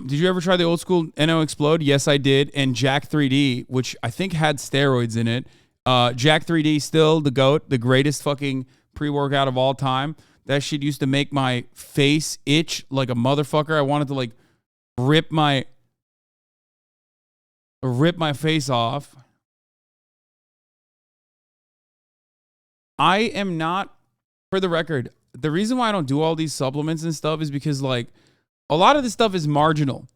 Did you ever try the old school NO Explode? Yes, I did. And Jack 3D, which I think had steroids in it. Jack 3D still the GOAT, the greatest fucking pre-workout of all time. That shit used to make my face itch like a motherfucker. I wanted to like rip my face off. I am not, for the record, the reason why I don't do all these supplements and stuff is because like a lot of this stuff is marginal.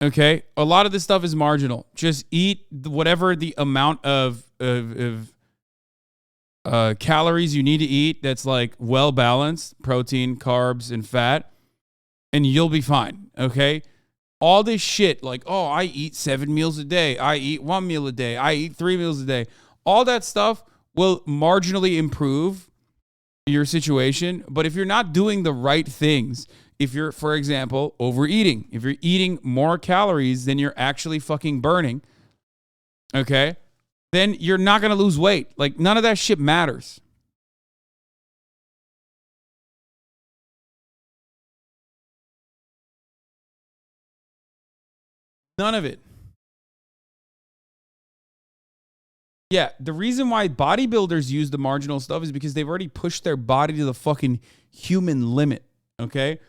Okay? A lot of this stuff is marginal. Just eat whatever the amount of calories you need to eat that's like well balanced, protein, carbs, and fat, and you'll be fine. Okay? All this shit like, oh, I eat 7 meals a day. I eat 1 meal a day. I eat 3 meals a day. All that stuff will marginally improve your situation. But if you're not doing the right things, if you're, for example, overeating, if you're eating more calories than you're actually fucking burning, okay, then you're not going to lose weight. Like, none of that shit matters. None of it. Yeah, the reason why bodybuilders use the marginal stuff is because they've already pushed their body to the fucking human limit, okay?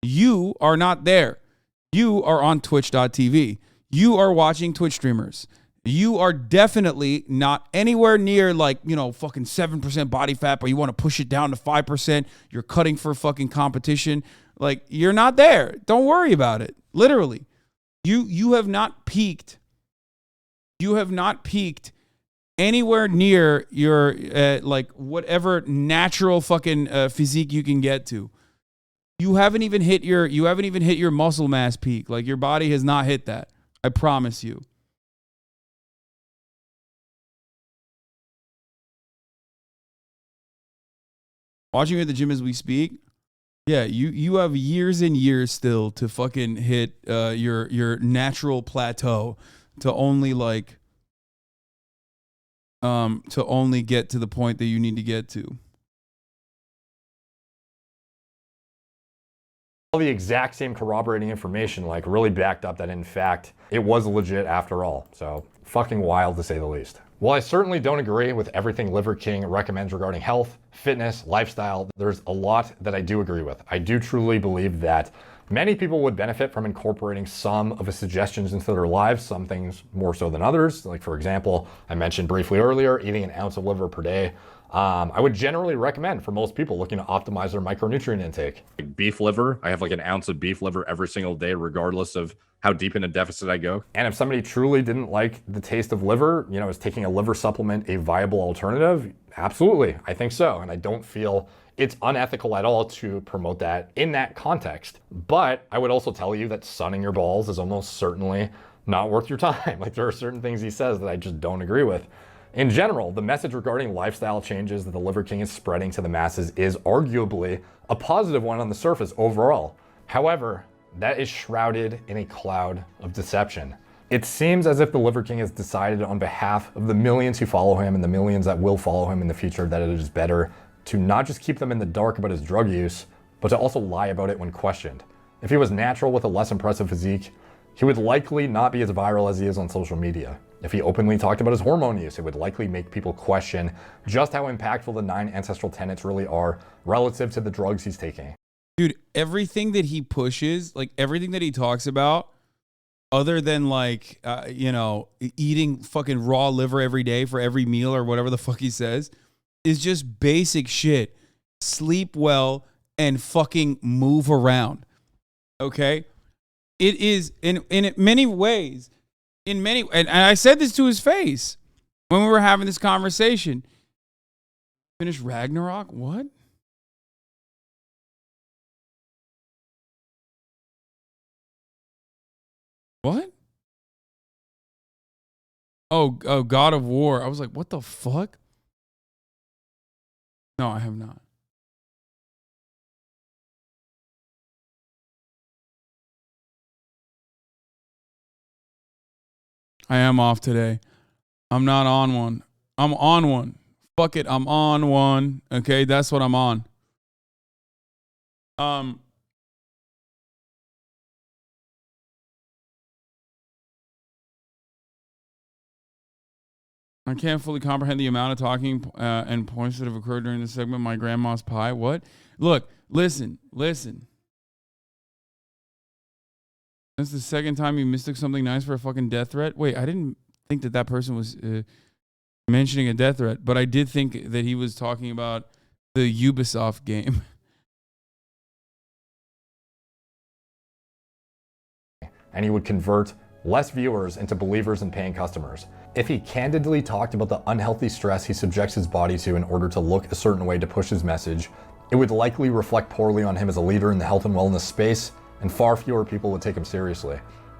You are not there. You are on twitch.tv. You are watching Twitch streamers. You are definitely not anywhere near like, you know, fucking 7% body fat, but you want to push it down to 5%. You're cutting for fucking competition. Like, you're not there. Don't worry about it. Literally. You have not peaked. You have not peaked anywhere near your like whatever natural fucking physique you can get to. You haven't even hit your muscle mass peak. Like, your body has not hit that. I promise you. Watching you at the gym as we speak. Yeah, you have years and years still to fucking hit your natural plateau to only like to only get to the point that you need to get to. All the exact same corroborating information, like really backed up that in fact it was legit after all. So fucking wild to say the least. While I certainly don't agree with everything Liver King recommends regarding health, fitness, lifestyle, there's a lot that I do agree with. I do truly believe that many people would benefit from incorporating some of his suggestions into their lives, some things more so than others. Like, for example, I mentioned briefly earlier, eating an ounce of liver per day. I would generally recommend for most people looking to optimize their micronutrient intake. Beef liver, I have like an ounce of beef liver every single day, regardless of how deep in a deficit I go. And if somebody truly didn't like the taste of liver, you know, is taking a liver supplement a viable alternative? Absolutely, I think so. And I don't feel it's unethical at all to promote that in that context. But I would also tell you that sunning your balls is almost certainly not worth your time. Like, there are certain things he says that I just don't agree with. In general, the message regarding lifestyle changes that the Liver King is spreading to the masses is arguably a positive one on the surface overall. However, that is shrouded in a cloud of deception. It seems as if the Liver King has decided on behalf of the millions who follow him and the millions that will follow him in the future that it is better to not just keep them in the dark about his drug use, but to also lie about it when questioned. If he was natural with a less impressive physique, he would likely not be as viral as he is on social media. If he openly talked about his hormone use, it would likely make people question just how impactful the 9 ancestral tenets really are relative to the drugs he's taking. Dude, everything that he pushes, like everything that he talks about, other than like, you know, eating fucking raw liver every day for every meal or whatever the fuck he says, is just basic shit. Sleep well and fucking move around. Okay? It is, in many ways, and I said this to his face when we were having this conversation. Finish Ragnarok? What? What? Oh, God of War. I was like, what the fuck? No, I have not. I am off today. I'm not on one. I'm on one. Fuck it. I'm on one. Okay, that's what I'm on. I can't fully comprehend the amount of talking and points that have occurred during this segment. My grandma's pie. What? Look, listen. That's the second time you mistook something nice for a fucking death threat. Wait, I didn't think that person was mentioning a death threat, but I did think that he was talking about the Ubisoft game. And he would convert less viewers into believers and paying customers. If he candidly talked about the unhealthy stress he subjects his body to in order to look a certain way to push his message, it would likely reflect poorly on him as a leader in the health and wellness space, and far fewer people would take him seriously.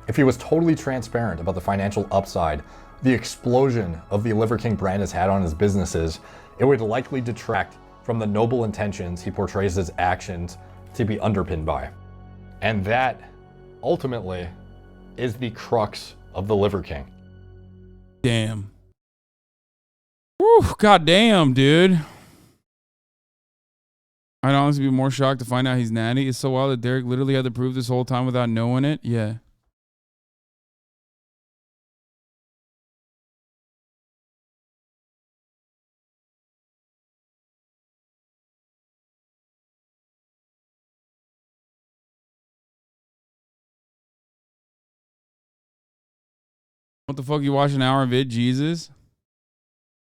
If he was totally transparent about the financial upside, the explosion of the Liver King brand has had on his businesses, it would likely detract from the noble intentions he portrays his actions to be underpinned by. And that, ultimately, is the crux of the Liver King. Damn. Whew, goddamn, dude. I'd honestly be more shocked to find out he's natty. It's so wild that Derek literally had to prove this whole time without knowing it. Yeah. What the fuck, you watch an hour vid, Jesus?